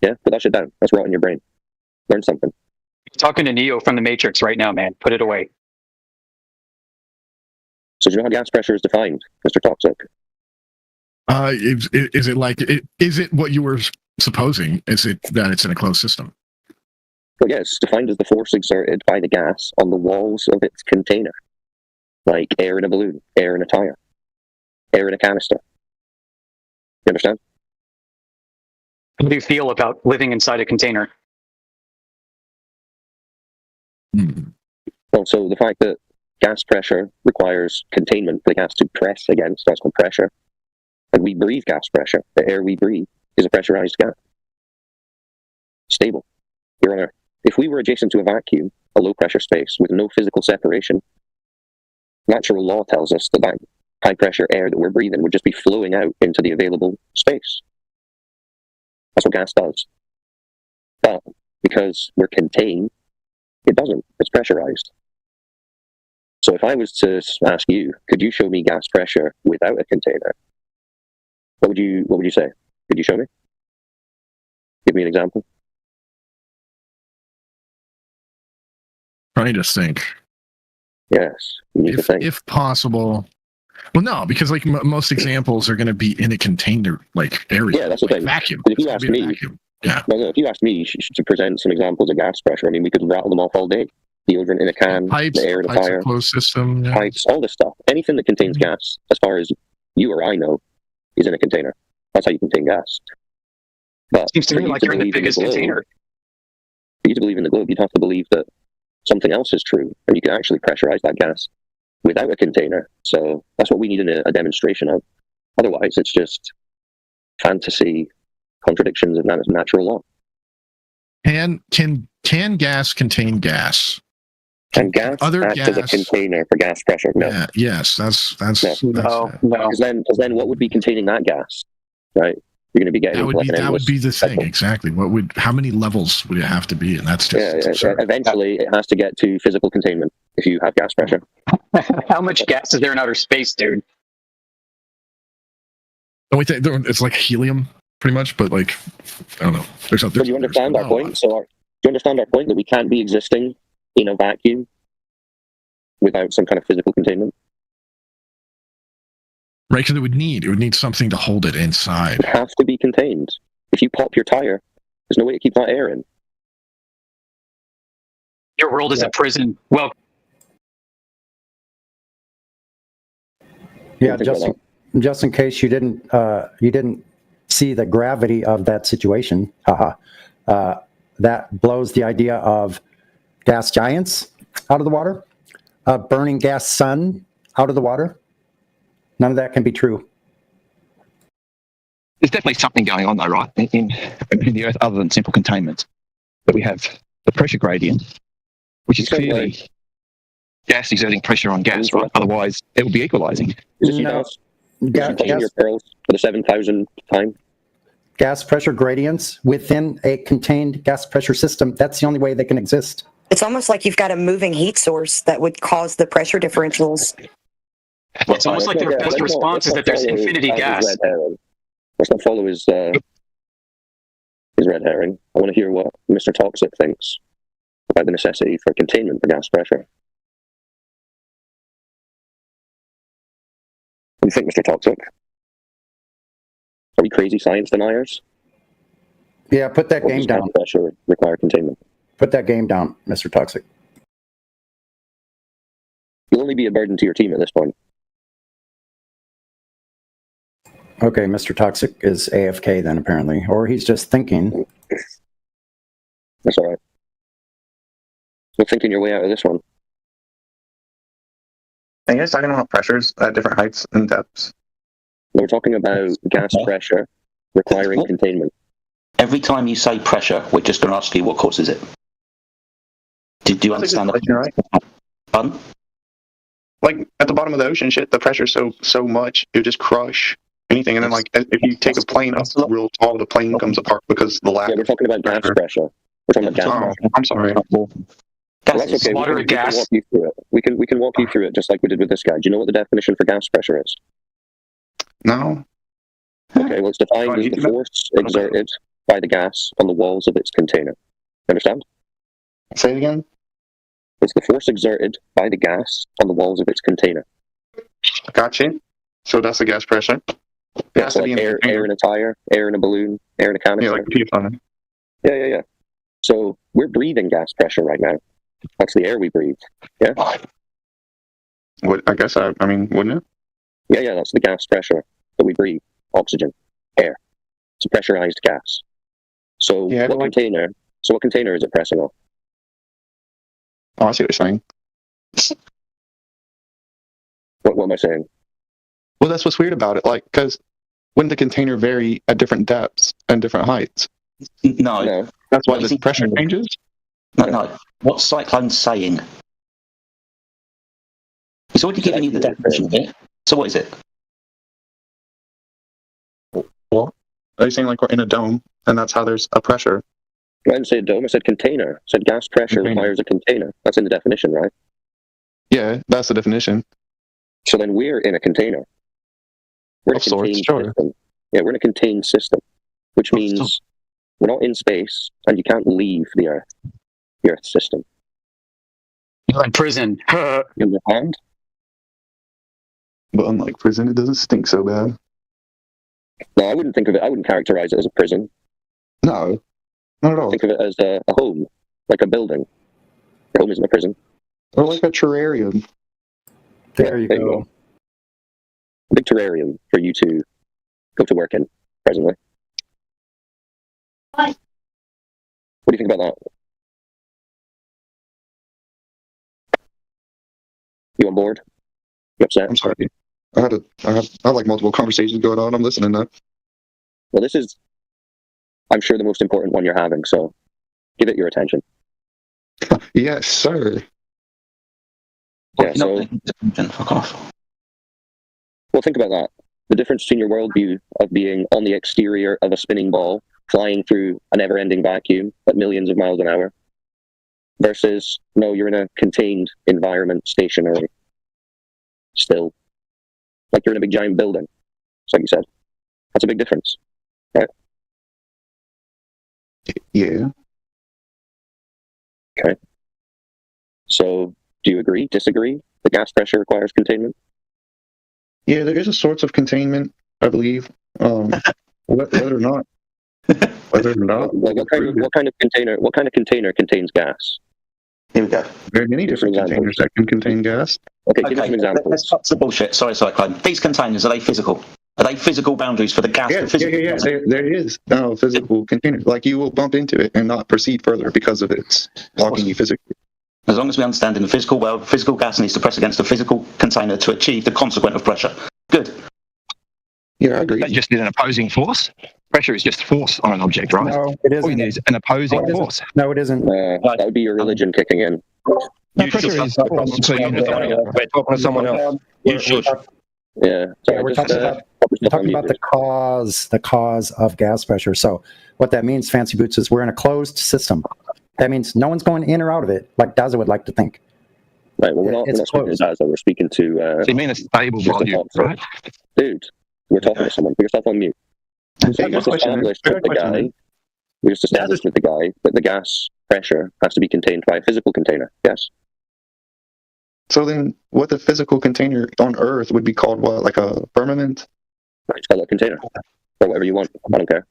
Yeah, put that shit down. That's rotting your brain. Learn something. Talking to Neo from the Matrix right now, man. Put it away. So do you know how gas pressure is defined, Mr. Toxic? Is it what you were supposing? Is it that it's in a closed system? Well, yes, defined as the force exerted by the gas on the walls of its container, like air in a balloon, air in a tire, air in a canister. You understand? How do you feel about living inside a container? Well, so the fact that gas pressure requires containment for the gas to press against, that's called pressure. And we breathe gas pressure. The air we breathe is a pressurized gas. Stable. Your Honor, if we were adjacent to a vacuum, a low pressure space with no physical separation, natural law tells us that high pressure air that we're breathing would just be flowing out into the available space. That's what gas does. But because we're contained, it doesn't. It's pressurized. So if I was to ask you, could you show me gas pressure without a container? What would you say? Could you show me? Give me an example. Trying to think. Yes, you need to think. If possible. Well, no, because like most examples are going to be in a container like area. Yeah, that's the thing. Vacuum. But if you ask me, if you asked me to present some examples of gas pressure, I mean, we could rattle them off all day. Deodorant in a can, pipes, the air in a pipes tire, closed system, pipes, all this stuff. Anything that contains gas, as far as you or I know, is in a container. That's how you contain gas. But seems to me like you're in the biggest container. For you to believe in the globe, you'd have to believe that something else is true, and you can actually pressurize that gas without a container. So that's what we need in a demonstration of. Otherwise, it's just fantasy contradictions of natural law. And can gas contain gas? Can gas act as a container for gas pressure? No. Yeah, yes, that's no. Because then what would be containing that gas? Right? You're going to be getting that would be the thing exactly. How many levels would it have to be? And that's just eventually it has to get to physical containment if you have gas pressure. How much gas is there in outer space, dude? It's like helium, pretty much, but like I don't know. Do you understand our point? Do you understand our point that we can't be existing in a vacuum without some kind of physical containment? Right, because it would need something to hold it inside. It has to be contained. If you pop your tire, there's no way to keep that air in. Your world is a prison. Well, yeah, just in case you didn't see the gravity of that situation, that blows the idea of gas giants out of the water, a burning gas sun out of the water. None of that can be true. There's definitely something going on, though, right, in the Earth other than simple containment. But we have the pressure gradient, which is clearly gas exerting pressure on gas, right? Otherwise, it will be equalizing. Your pearls for the 7,000th time. Gas pressure gradients within a contained gas pressure system, that's the only way they can exist. It's almost like you've got a moving heat source that would cause the pressure differentials. Well, it's almost like their best response is that there's infinity gas. Let's not follow his red herring. I want to hear what Mr. Toxic thinks about the necessity for containment for gas pressure. What do you think, Mr. Toxic? Are we crazy science deniers? Yeah, put that game down. Gas pressure require containment. Put that game down, Mr. Toxic. You'll only be a burden to your team at this point. Okay, Mr. Toxic is AFK then, apparently. Or he's just thinking. That's all right. So thinking your way out of this one. Are you guys talking about pressures at different heights and depths? We're talking about gas pressure requiring containment. Every time you say pressure, we're just going to ask you what causes it. Do you understand that? Right? Pardon? Like at the bottom of the ocean, shit, the pressure's so much it would just crush anything. And then like if you take a plane up real tall, the plane comes apart because of the lack. Yeah, we're talking about gas pressure. We're talking about gas pressure. I'm sorry. Well, that's okay. We can walk you through it. We can walk you through it just like we did with this guy. Do you know what the definition for gas pressure is? No. Okay, well, it's defined as the force exerted by the gas on the walls of its container. Understand? Say it again. It's the force exerted by the gas on the walls of its container. Gotcha. So that's the gas pressure. Yeah, so like air in a tire, air in a balloon, air in a canister. Yeah, like a funnel. Yeah. So we're breathing gas pressure right now. That's the air we breathe. Yeah. I guess I mean, wouldn't it? Yeah. That's the gas pressure that we breathe. Oxygen, air. It's a pressurized gas. So what container? So what container is it pressing on? Oh, I see what you're saying. What am I saying? Well, that's what's weird about it. Like, because wouldn't the container vary at different depths and different heights? No. That's why the pressure changes? No. What's Cyclone's saying? He's already given you the definition of it. So what is it? Well, are you saying like we're in a dome and that's how there's a pressure? I didn't say a dome, I said container. I said gas pressure requires a container. That's in the definition, right? Yeah, that's the definition. So then we're in a container. We're in a contained system. Yeah, we're in a contained system, which means we're not in space and you can't leave the Earth system. You're in prison. You understand? But unlike prison, it doesn't stink so bad. No, I wouldn't think of it. I wouldn't characterize it as a prison. No, not at all. Think of it as a home, like a building. A home isn't a prison. Or like a terrarium. There you go. A big terrarium for you to go to work in presently. What do you think about that? You on board? You upset? I'm sorry. I had like multiple conversations going on. I'm listening now. Well, this is, I'm sure, the most important one you're having, so give it your attention. Yes, sir. Yeah, so... Fuck off. Well, think about that. The difference between your worldview of being on the exterior of a spinning ball, flying through a never-ending vacuum at millions of miles an hour, versus, no, you're in a contained environment, stationary, still. Like you're in a big giant building, just like you said. That's a big difference, right? Yeah. Okay. So, do you agree, disagree? The gas pressure requires containment? Yeah, there is a sort of containment, I believe. Whether or not. Whether or not. Like what kind of container contains gas? Here we go. There are many different containers that can contain gas. Okay, give us some examples. Let's stop the bullshit. Sorry, Cyclone. These containers, are they physical? Are they physical boundaries for the gas? Yeah. There is no physical container. Like you will bump into it and not proceed further because of its blocking you physically. As long as we understand in the physical world, physical gas needs to press against a physical container to achieve the consequent of pressure. Good. Yeah, I agree. That just is an opposing force. Pressure is just force on an object, right? No, it isn't. All you need is an opposing force. No, it isn't. That would be your religion kicking in. No, pressure is force. So we're talking to someone else. You should. Yeah. Yeah, we're talking about the cause of gas pressure. So what that means, Fancy Boots, is we're in a closed system. That means no one's going in or out of it, like Daza would like to think. Right, well, we're not speaking to Daza, we're speaking to... so you mean a stable volume, right? Dude, we're talking to someone. Put yourself on mute. We just established with the guy that the gas pressure has to be contained by a physical container, yes? So then, what the physical container on Earth would be called? What, like a firmament? It's called a container, or whatever you want. I don't care.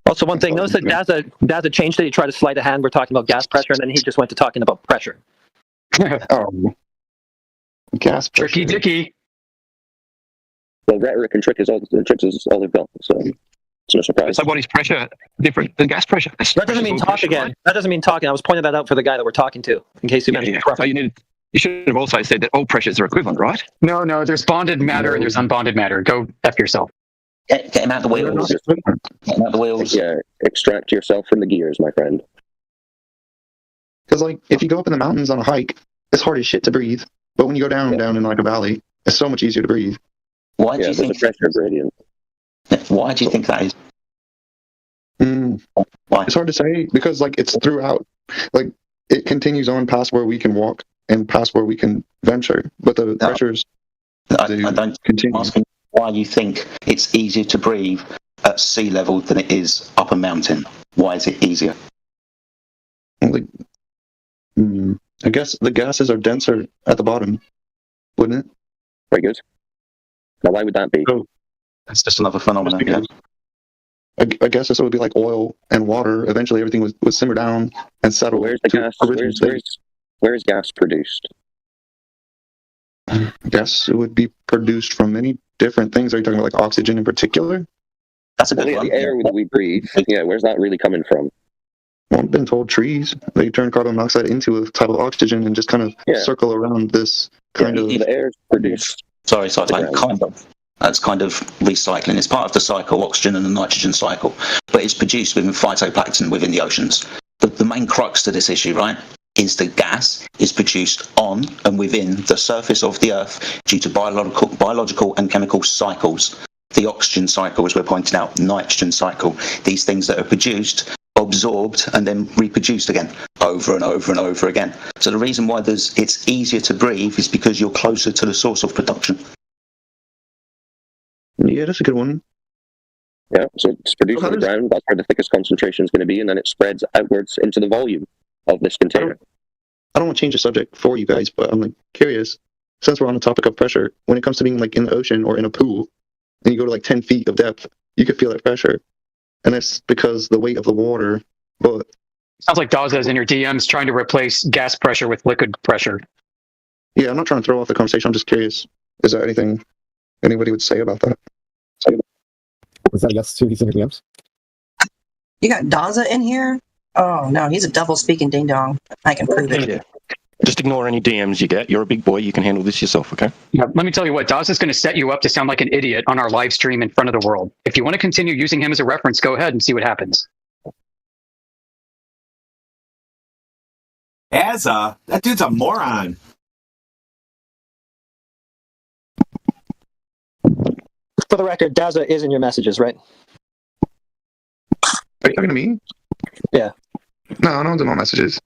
Also, one thing, notice that Daza changed it. He tried to sleight of hand. We're talking about gas pressure, and then he just went to talking about pressure. Oh, gas pressure. Tricky dicky. Well, rhetoric and tricks is all they've got, so it's no surprise. So what is pressure different than gas pressure? That doesn't mean talk again. That doesn't mean talking. I was pointing that out for the guy that we're talking to, in case you mentioned So you should have also said that all pressures are equivalent, right? No, there's bonded matter and there's unbonded matter. Go F yourself. Get him out the wheels. Get him out the wheels. Yeah, extract yourself from the gears, my friend. Because, like, if you go up in the mountains on a hike, it's hard as shit to breathe. But when you go down in, like, a valley, it's so much easier to breathe. Why do you think... a pressure gradient. Why do you think that is? Why? It's hard to say, because, like, it's throughout. Like, it continues on past where we can walk and past where we can venture. But the pressures... I don't continue. I'm asking why you think it's easier to breathe at sea level than it is up a mountain. Why is it easier? Like, I guess the gases are denser at the bottom, wouldn't it? Very good. Now, why would that be? Oh, that's just another phenomenon. Yeah. I guess this would be like oil and water. Eventually, everything would simmer down and settle. Where's the gas? Where's gas produced? I guess it would be produced from many different things. Are you talking about like oxygen in particular? That's a good one. The air that we breathe. Yeah, where's that really coming from? Well, I've been told trees. They turn carbon monoxide into a type of oxygen and just kind of circle around this kind of... The air is produced. Sorry, that's kind of recycling. It's part of the cycle, oxygen and the nitrogen cycle, but it's produced within phytoplankton within the oceans. The main crux to this issue, right, is the gas is produced on and within the surface of the Earth due to biological and chemical cycles. The oxygen cycle, as we're pointing out, nitrogen cycle. These things that are produced, absorbed, and then reproduced again over and over and over again. So the reason why it's easier to breathe is because you're closer to the source of production. Yeah, that's a good one. Yeah, so it's produced on the ground, that's where the thickest concentration is going to be, and then it spreads outwards into the volume of this container. I don't want to change the subject for you guys, but I'm like curious, since we're on the topic of pressure, when it comes to being like in the ocean or in a pool, and you go to like 10 feet of depth, you could feel that pressure. And that's because the weight of the water, but... Sounds like Daza's in your DMs trying to replace gas pressure with liquid pressure. Yeah, I'm not trying to throw off the conversation, I'm just curious. Is there anything anybody would say about that? Was that a yes to these in your DMs? You got Daza in here? Oh, no, he's a double-speaking ding-dong. I can prove it. Yeah. Just ignore any DMs you get. You're a big boy. You can handle this yourself, okay? Yeah, let me tell you what, Daza's going to set you up to sound like an idiot on our live stream in front of the world. If you want to continue using him as a reference, go ahead and see what happens. Daza? That dude's a moron. For the record, Daza is in your messages, right? Are you talking to me? Yeah. No, no one's in my messages.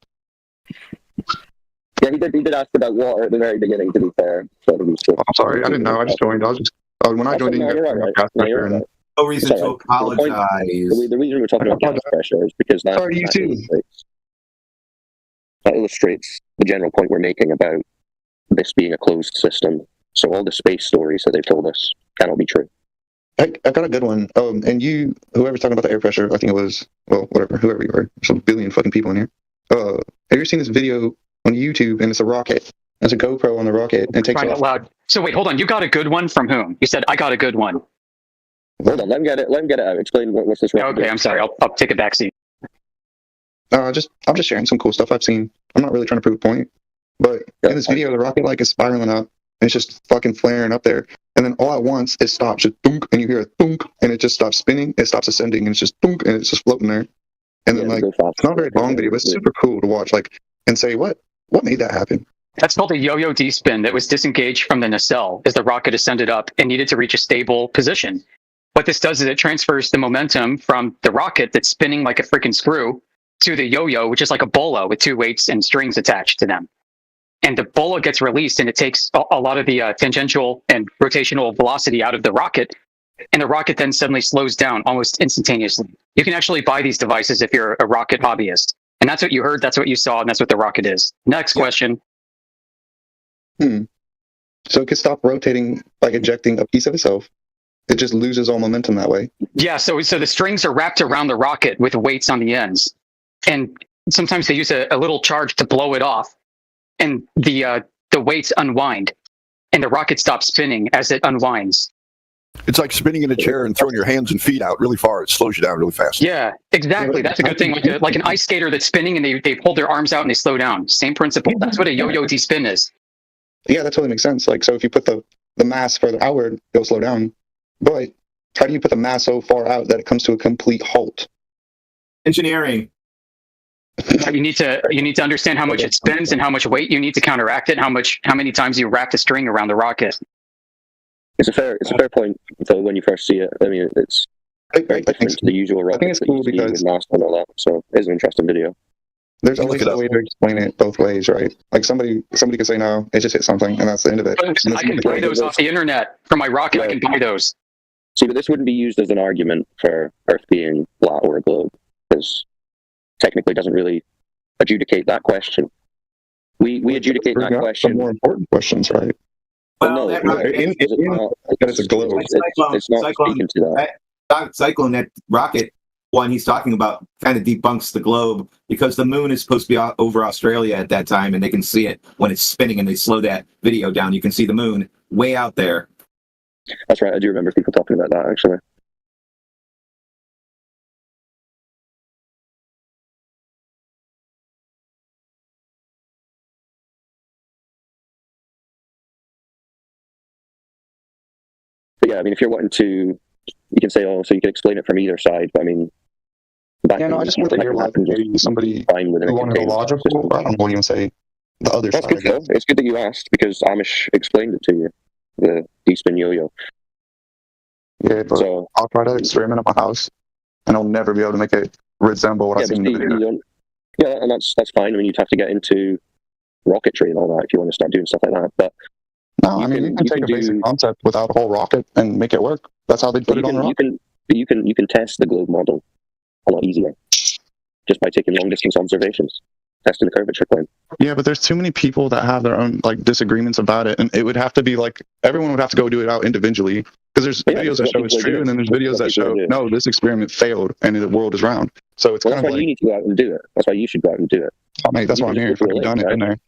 Yeah, he did ask about water at the very beginning, to be fair. So I'm sorry, I didn't know. I just joined. I was just... when I joined in, No reason to apologize. The reason we're talking about gas pressure is because that illustrates the general point we're making about this being a closed system. So all the space stories that they've told us cannot be true. I got a good one. And you, whoever's talking about the air pressure, I think it was, well, whatever, whoever you are, there's a billion fucking people in here. Have you ever seen this video on YouTube? And it's a rocket. It's a GoPro on the rocket, and it takes off. Out loud. So wait, hold on. You got a good one from whom? You said I got a good one. Hold on, let him get it out. Explain what's this rocket. Okay, I'm sorry. I'll take a backseat. I'm just sharing some cool stuff I've seen. I'm not really trying to prove a point, but in this video, the rocket like is spiraling up, and it's just fucking flaring up there. And then all at once, it stops, just thunk, and you hear a thunk, and it just stops spinning. It stops ascending, and it's just thunk, and it's just floating there. And then like, it's not a very long video, but it's super cool to watch. Like, and say what made that happen? That's called a yo-yo D-spin that was disengaged from the nacelle as the rocket ascended up and needed to reach a stable position. What this does is it transfers the momentum from the rocket that's spinning like a freaking screw to the yo-yo, which is like a bola with 2 weights and strings attached to them. And the bola gets released, and it takes a lot of the tangential and rotational velocity out of the rocket, and the rocket then suddenly slows down almost instantaneously. You can actually buy these devices if you're a rocket hobbyist. And that's what you heard, that's what you saw, and that's what the rocket is. Next question. So it could stop rotating by ejecting a piece of itself. It just loses all momentum that way. Yeah, so the strings are wrapped around the rocket with weights on the ends. And sometimes they use a little charge to blow it off. And the weights unwind. And the rocket stops spinning as it unwinds. It's like spinning in a chair and throwing your hands and feet out really far. It slows you down really fast. Yeah, exactly. That's a good thing. Like an ice skater that's spinning and they hold their arms out and they slow down. Same principle. That's what a yo-yo de-spin is. Yeah, that totally makes sense. Like, so if you put the mass further outward, it'll slow down. But how do you put the mass so far out that it comes to a complete halt? Engineering. You need to understand how much it spins and how much weight you need to counteract it. How many times you wrap the string around the rocket. It's a fair point though when you first see it. I mean, it's very different to the usual rocket. I think it's cool because mast and all that. So it's an interesting video. There's always a way to explain it both ways, right? Like somebody can say no, it just hit something, and that's the end of it. I can buy those off the internet for my rocket. I can buy those. See, but this wouldn't be used as an argument for Earth being flat or a globe, because technically it doesn't really adjudicate that question. We adjudicate that question. Some more important questions, right? Well, no, it's a globe. It's not speaking to that. Cyclone, that rocket one he's talking about, kind of debunks the globe, because the moon is supposed to be over Australia at that time, and they can see it when it's spinning, and they slow that video down. You can see the moon way out there. That's right. I do remember people talking about that, actually. But yeah, I mean, if you're wanting to, you can say, oh, so you can explain it from either side. But I mean, I just want to hear like maybe somebody who wanted a logical. I don't want to even say the other That's side. Good, though. It's good that you asked, because Amish explained it to you, the D-spin yo-yo. Yeah, but so, I'll try that experiment at my house, and I'll never be able to make it resemble what I've seen in the video. Yeah, and that's fine. I mean, you'd have to get into rocketry and all that if you want to start doing stuff like that. But no, I mean, you can take a basic concept without a whole rocket and make it work. That's how they put it on a rocket. You can test the globe model a lot easier just by taking long distance observations, testing the curvature claim. Yeah, but there's too many people that have their own like disagreements about it, and it would have to be like everyone would have to go do it out individually, because there's videos that show it's true, and then there's videos that show no, this experiment failed and the world is round. So it's kind of like you need to go out and do it. That's why you should go out and do it. Oh, mate, that's why I'm here. I've done it, been there.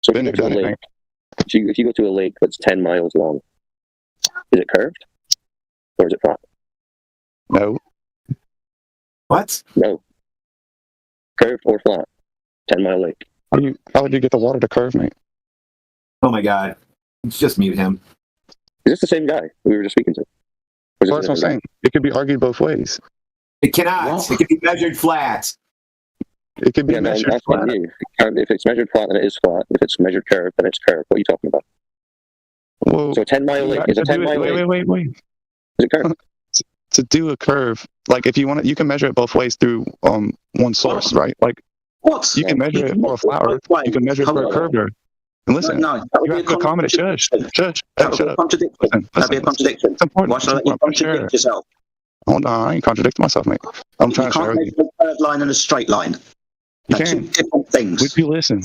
So if you go to a lake that's 10 miles long, is it curved or is it flat? No. What? No. Curved or flat? 10-mile lake. How would you get the water to curve, mate? Oh my God! Just mute him. Is this the same guy we were just speaking to? That's what I'm saying. It could be argued both ways. It cannot. What? It can be measured flat. It can be measured flat. If it's measured flat, then it is flat. If it's measured curved, then it's curved. What are you talking about? Whoa. So 10-mile lake is a 10-mile lake. Wait. Is it curved? To do a curve, like if you want to, you can measure it both ways through one source, right? Like you can measure it for a flat Earth, you can measure it for a curved Earth. And listen, no, that would you be have to accommodate. Shush. That would be a contradiction. That'd be a contradiction. It's important. Why should I let you contradict yourself? Hold on, I ain't contradicting myself, mate. I'm trying to share with you. You can't make a curved line and a straight line. They're two different things. If you listen,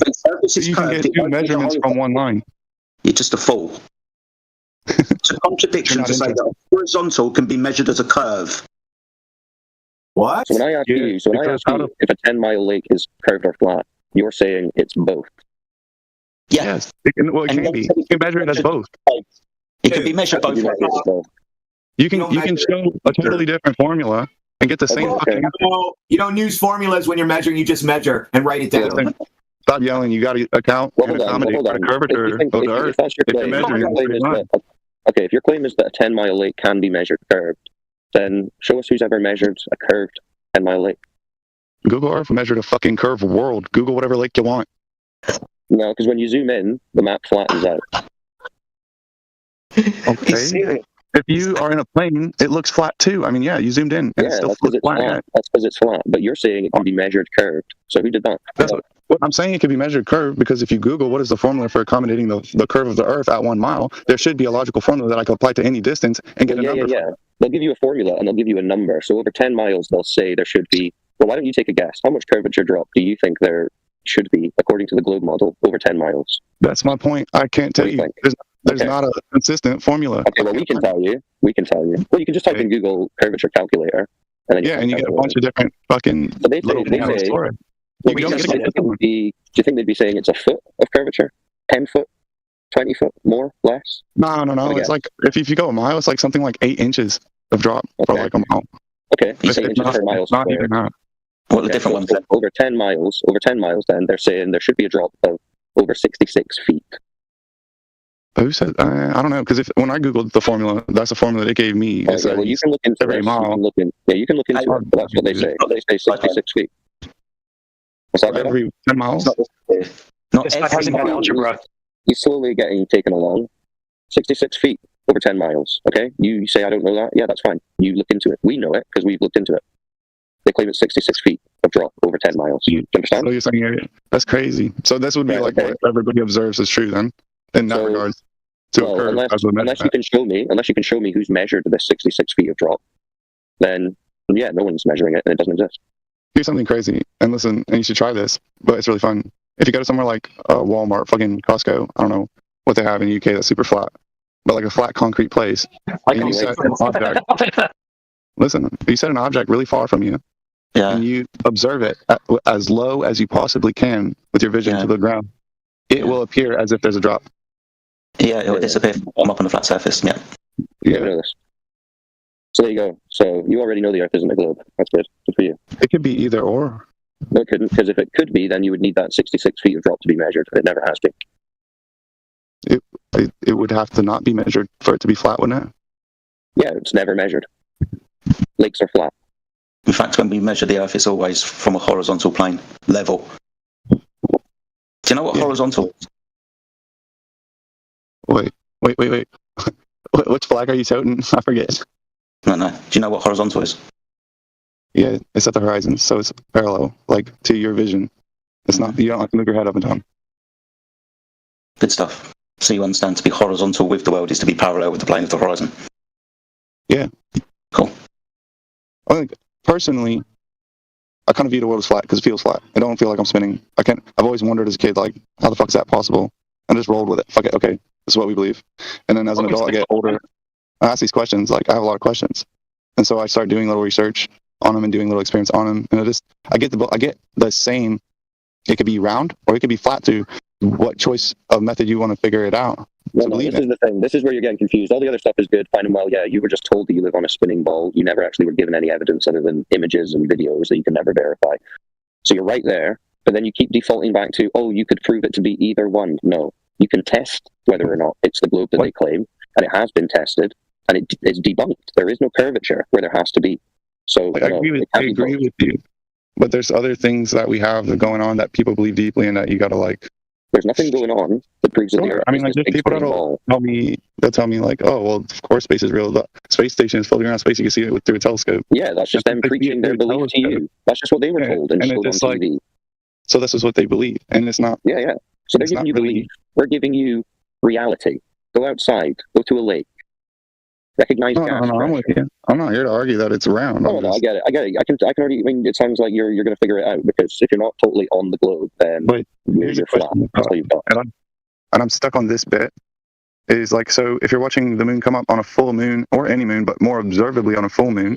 you can get two measurements from one line. You're just a fool. It's a contradiction to say that a horizontal can be measured as a curve. What? So when I ask you if a 10-mile lake is curved or flat, you're saying it's both. Yes. It can be. You can measure it as both. It can be measured both ways. You can show a totally different formula and get the same fucking. You don't use formulas when you're measuring. You just measure and write it down. Stop yelling. You got to account and accommodate the curvature of the Earth. Okay, if your claim is that a 10-mile lake can be measured curved, then show us who's ever measured a curved 10-mile lake. Google Earth measured a fucking curved world. Google whatever lake you want. No, because when you zoom in, the map flattens out. Okay. if you are in a plane, it looks flat too. I mean, yeah, you zoomed in and it Yeah, still that's because looks it's flat. Yeah. flat. That's because it's flat. But you're saying it can be measured curved. So who did that? That's what I'm saying. It can be measured curved because if you Google what is the formula for accommodating the curve of the Earth at 1 mile, there should be a logical formula that I can apply to any distance and get a number. Yeah. They'll give you a formula and they'll give you a number. So over 10 miles, they'll say there should be. Well, why don't you take a guess? How much curvature drop do you think there should be according to the Globe model over 10 miles? That's my point. I can't tell you. There's not a consistent formula. Okay, well, we can tell you. Well, you can just type in Google curvature calculator. And then you get a bunch of different fucking so they say, for it. Well, do you think they'd be saying it's a foot of curvature? 10 foot? 20 foot? More? Less? No. It's like, if you go a mile, it's like something like 8 inches of drop for like a mile. Okay, 8 inches per mile not square. even that. What the different ones? Over 10 miles, then they're saying there should be a drop of over 66 feet. Who said? I don't know, because when I googled the formula, that's the formula they gave me. Well, you can look into every this. mile. You can look into it. But that's what they say. They say 66 feet. What's that? Every 10 miles. Not every mile. You're slowly getting taken along. 66 feet over 10 miles. Okay, you say I don't know that. Yeah, that's fine. You look into it. We know it because we've looked into it. They claim it's 66 feet of drop over 10 miles. You understand? So you're saying that's crazy. So this would be what everybody observes is true then, in that regard. Unless you can show me who's measured this 66 feet of drop, then yeah, no one's measuring it and it doesn't exist. Here's something crazy, and listen, and you should try this, but it's really fun. If you go to somewhere like Walmart, fucking Costco, I don't know what they have in the UK that's super flat, but like a flat concrete place, and you set an object. Listen, you set an object really far from you, and you observe it as low as you possibly can with your vision to the ground. It will appear as if there's a drop. Yeah, it will disappear from up on the flat surface. Yeah. Yeah. So there you go. So you already know the Earth isn't a globe. That's good. Good for you. It could be either or. No, it couldn't, because if it could be, then you would need that 66 feet of drop to be measured, and it never has been. It would have to not be measured for it to be flat, wouldn't it? Yeah, it's never measured. Lakes are flat. In fact, when we measure the Earth, it's always from a horizontal plane level. Do you know what horizontal is? Wait. Which flag are you toting? I forget. No. Do you know what horizontal is? Yeah, it's at the horizon, so it's parallel, like to your vision. It's not. You don't have to move your head up and down. Good stuff. So you understand to be horizontal with the world is to be parallel with the plane of the horizon. Yeah. Cool. I think personally, I kind of view the world as flat because it feels flat. I don't feel like I'm spinning. I've always wondered as a kid, like, how the fuck is that possible? I just rolled with it. Fuck it. Okay, this is what we believe. And then as an adult, I get older. I ask these questions. Like, I have a lot of questions, and so I start doing a little research on them and doing little experiments on them. And I get the same. It could be round or it could be flat to what choice of method you want to figure it out. No, this is the thing. This is where you're getting confused. All the other stuff is good, fine and well. Yeah, you were just told that you live on a spinning ball. You never actually were given any evidence other than images and videos that you can never verify. So you're right there, but then you keep defaulting back to, oh, you could prove it to be either one. No, you can test whether or not it's the globe that they claim, and it has been tested, and it is debunked. There is no curvature where there has to be. So I agree with you, but there's other things that we have going on that people believe deeply in that you got to like. There's nothing going on that proves that the Earth is this big people spinning ball. They'll tell me like, oh, well, of course space is real. The space station is floating around space. You can see it through a telescope. Yeah, that's just them preaching their belief to you. That's just what they were told and showed on TV. So this is what they believe, and it's not. Yeah. So they're giving you belief. We're giving you reality. Go outside. Go to a lake. Recognize gas. No, I'm with you. I'm not here to argue that it's round. No, I get it. I can already. I mean, it sounds like you're going to figure it out, because if you're not totally on the globe, then you're flat. That's all you've got. And I'm stuck on this bit. Is like, so if you're watching the moon come up on a full moon, or any moon, but more observably on a full moon,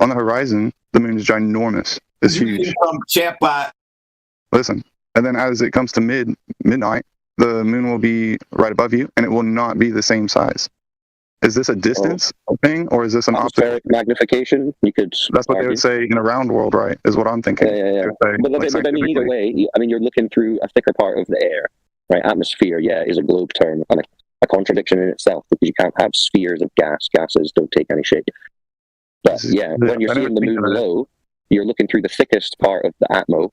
on the horizon, the moon is ginormous. It's huge. Chatbot. Listen, and then as it comes to midnight, the moon will be right above you, and it will not be the same size. Is this a distance thing, or is this an optical magnification? That's what they would say in a round world, right? Is what I'm thinking. Yeah. But I mean, either way, you're looking through a thicker part of the air, right? Atmosphere, is a globe term, and a contradiction in itself, because you can't have spheres of gas. Gases don't take any shape. But when you're seeing the moon low, you're looking through the thickest part of the atmo,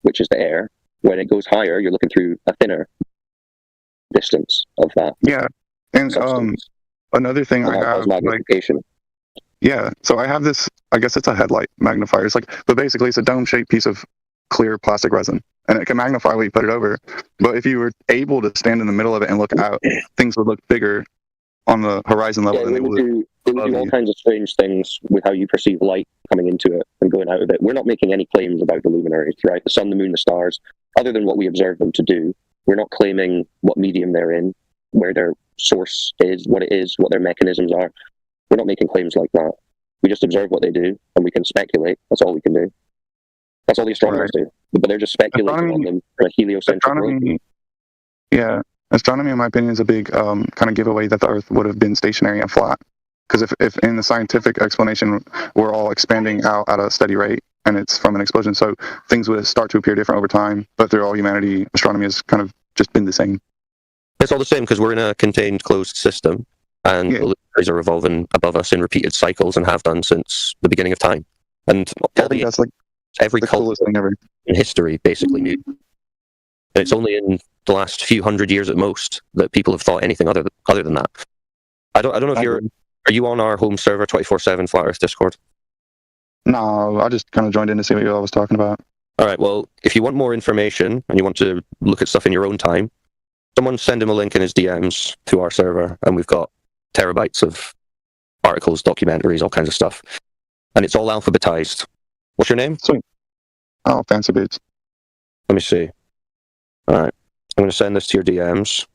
which is the air. When it goes higher, you're looking through a thinner distance of that. Yeah, and substance. another thing I have, like, magnification. yeah. So I have this. I guess it's a headlight magnifier. It's like, but basically, it's a dome-shaped piece of clear plastic resin, and it can magnify what you put it over. But if you were able to stand in the middle of it and look out, things would look bigger on the horizon level than It would do all kinds of strange things with how you perceive light coming into it and going out of it. We're not making any claims about the luminaries, right? The sun, the moon, the stars, other than what we observe them to do. We're not claiming what medium they're in, where their source is, what it is, what their mechanisms are. We're not making claims like that. We just observe what they do, and we can speculate. That's all we can do. That's all the astronomers do. But they're just speculating on them from a heliocentric worldview. Yeah, astronomy, in my opinion, is a big kind of giveaway that the Earth would have been stationary and flat. Because if in the scientific explanation we're all expanding out at a steady rate, and it's from an explosion, so things would start to appear different over time. But through all humanity, astronomy has kind of just been the same. It's all the same because we're in a contained, closed system, and the luminaries are revolving above us in repeated cycles and have done since the beginning of time. And I think that's like every the coolest thing ever in history basically knew. And it's only in the last few hundred years at most that people have thought anything other than that. I don't know if are you on our home server 24/7 Flat Earth Discord? No, I just kind of joined in to see what you all was talking about. All right, well, if you want more information and you want to look at stuff in your own time, someone send him a link in his DMs to our server, and we've got terabytes of articles, documentaries, all kinds of stuff. And it's all alphabetized. What's your name? Sweet. Oh, Fancy Boots. Let me see. All right. I'm going to send this to your DMs.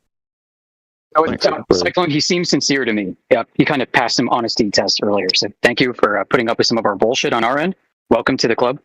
Oh, Cyclone, he seems sincere to me. Yeah, he kind of passed some honesty test earlier. So thank you for putting up with some of our bullshit on our end. Welcome to the club.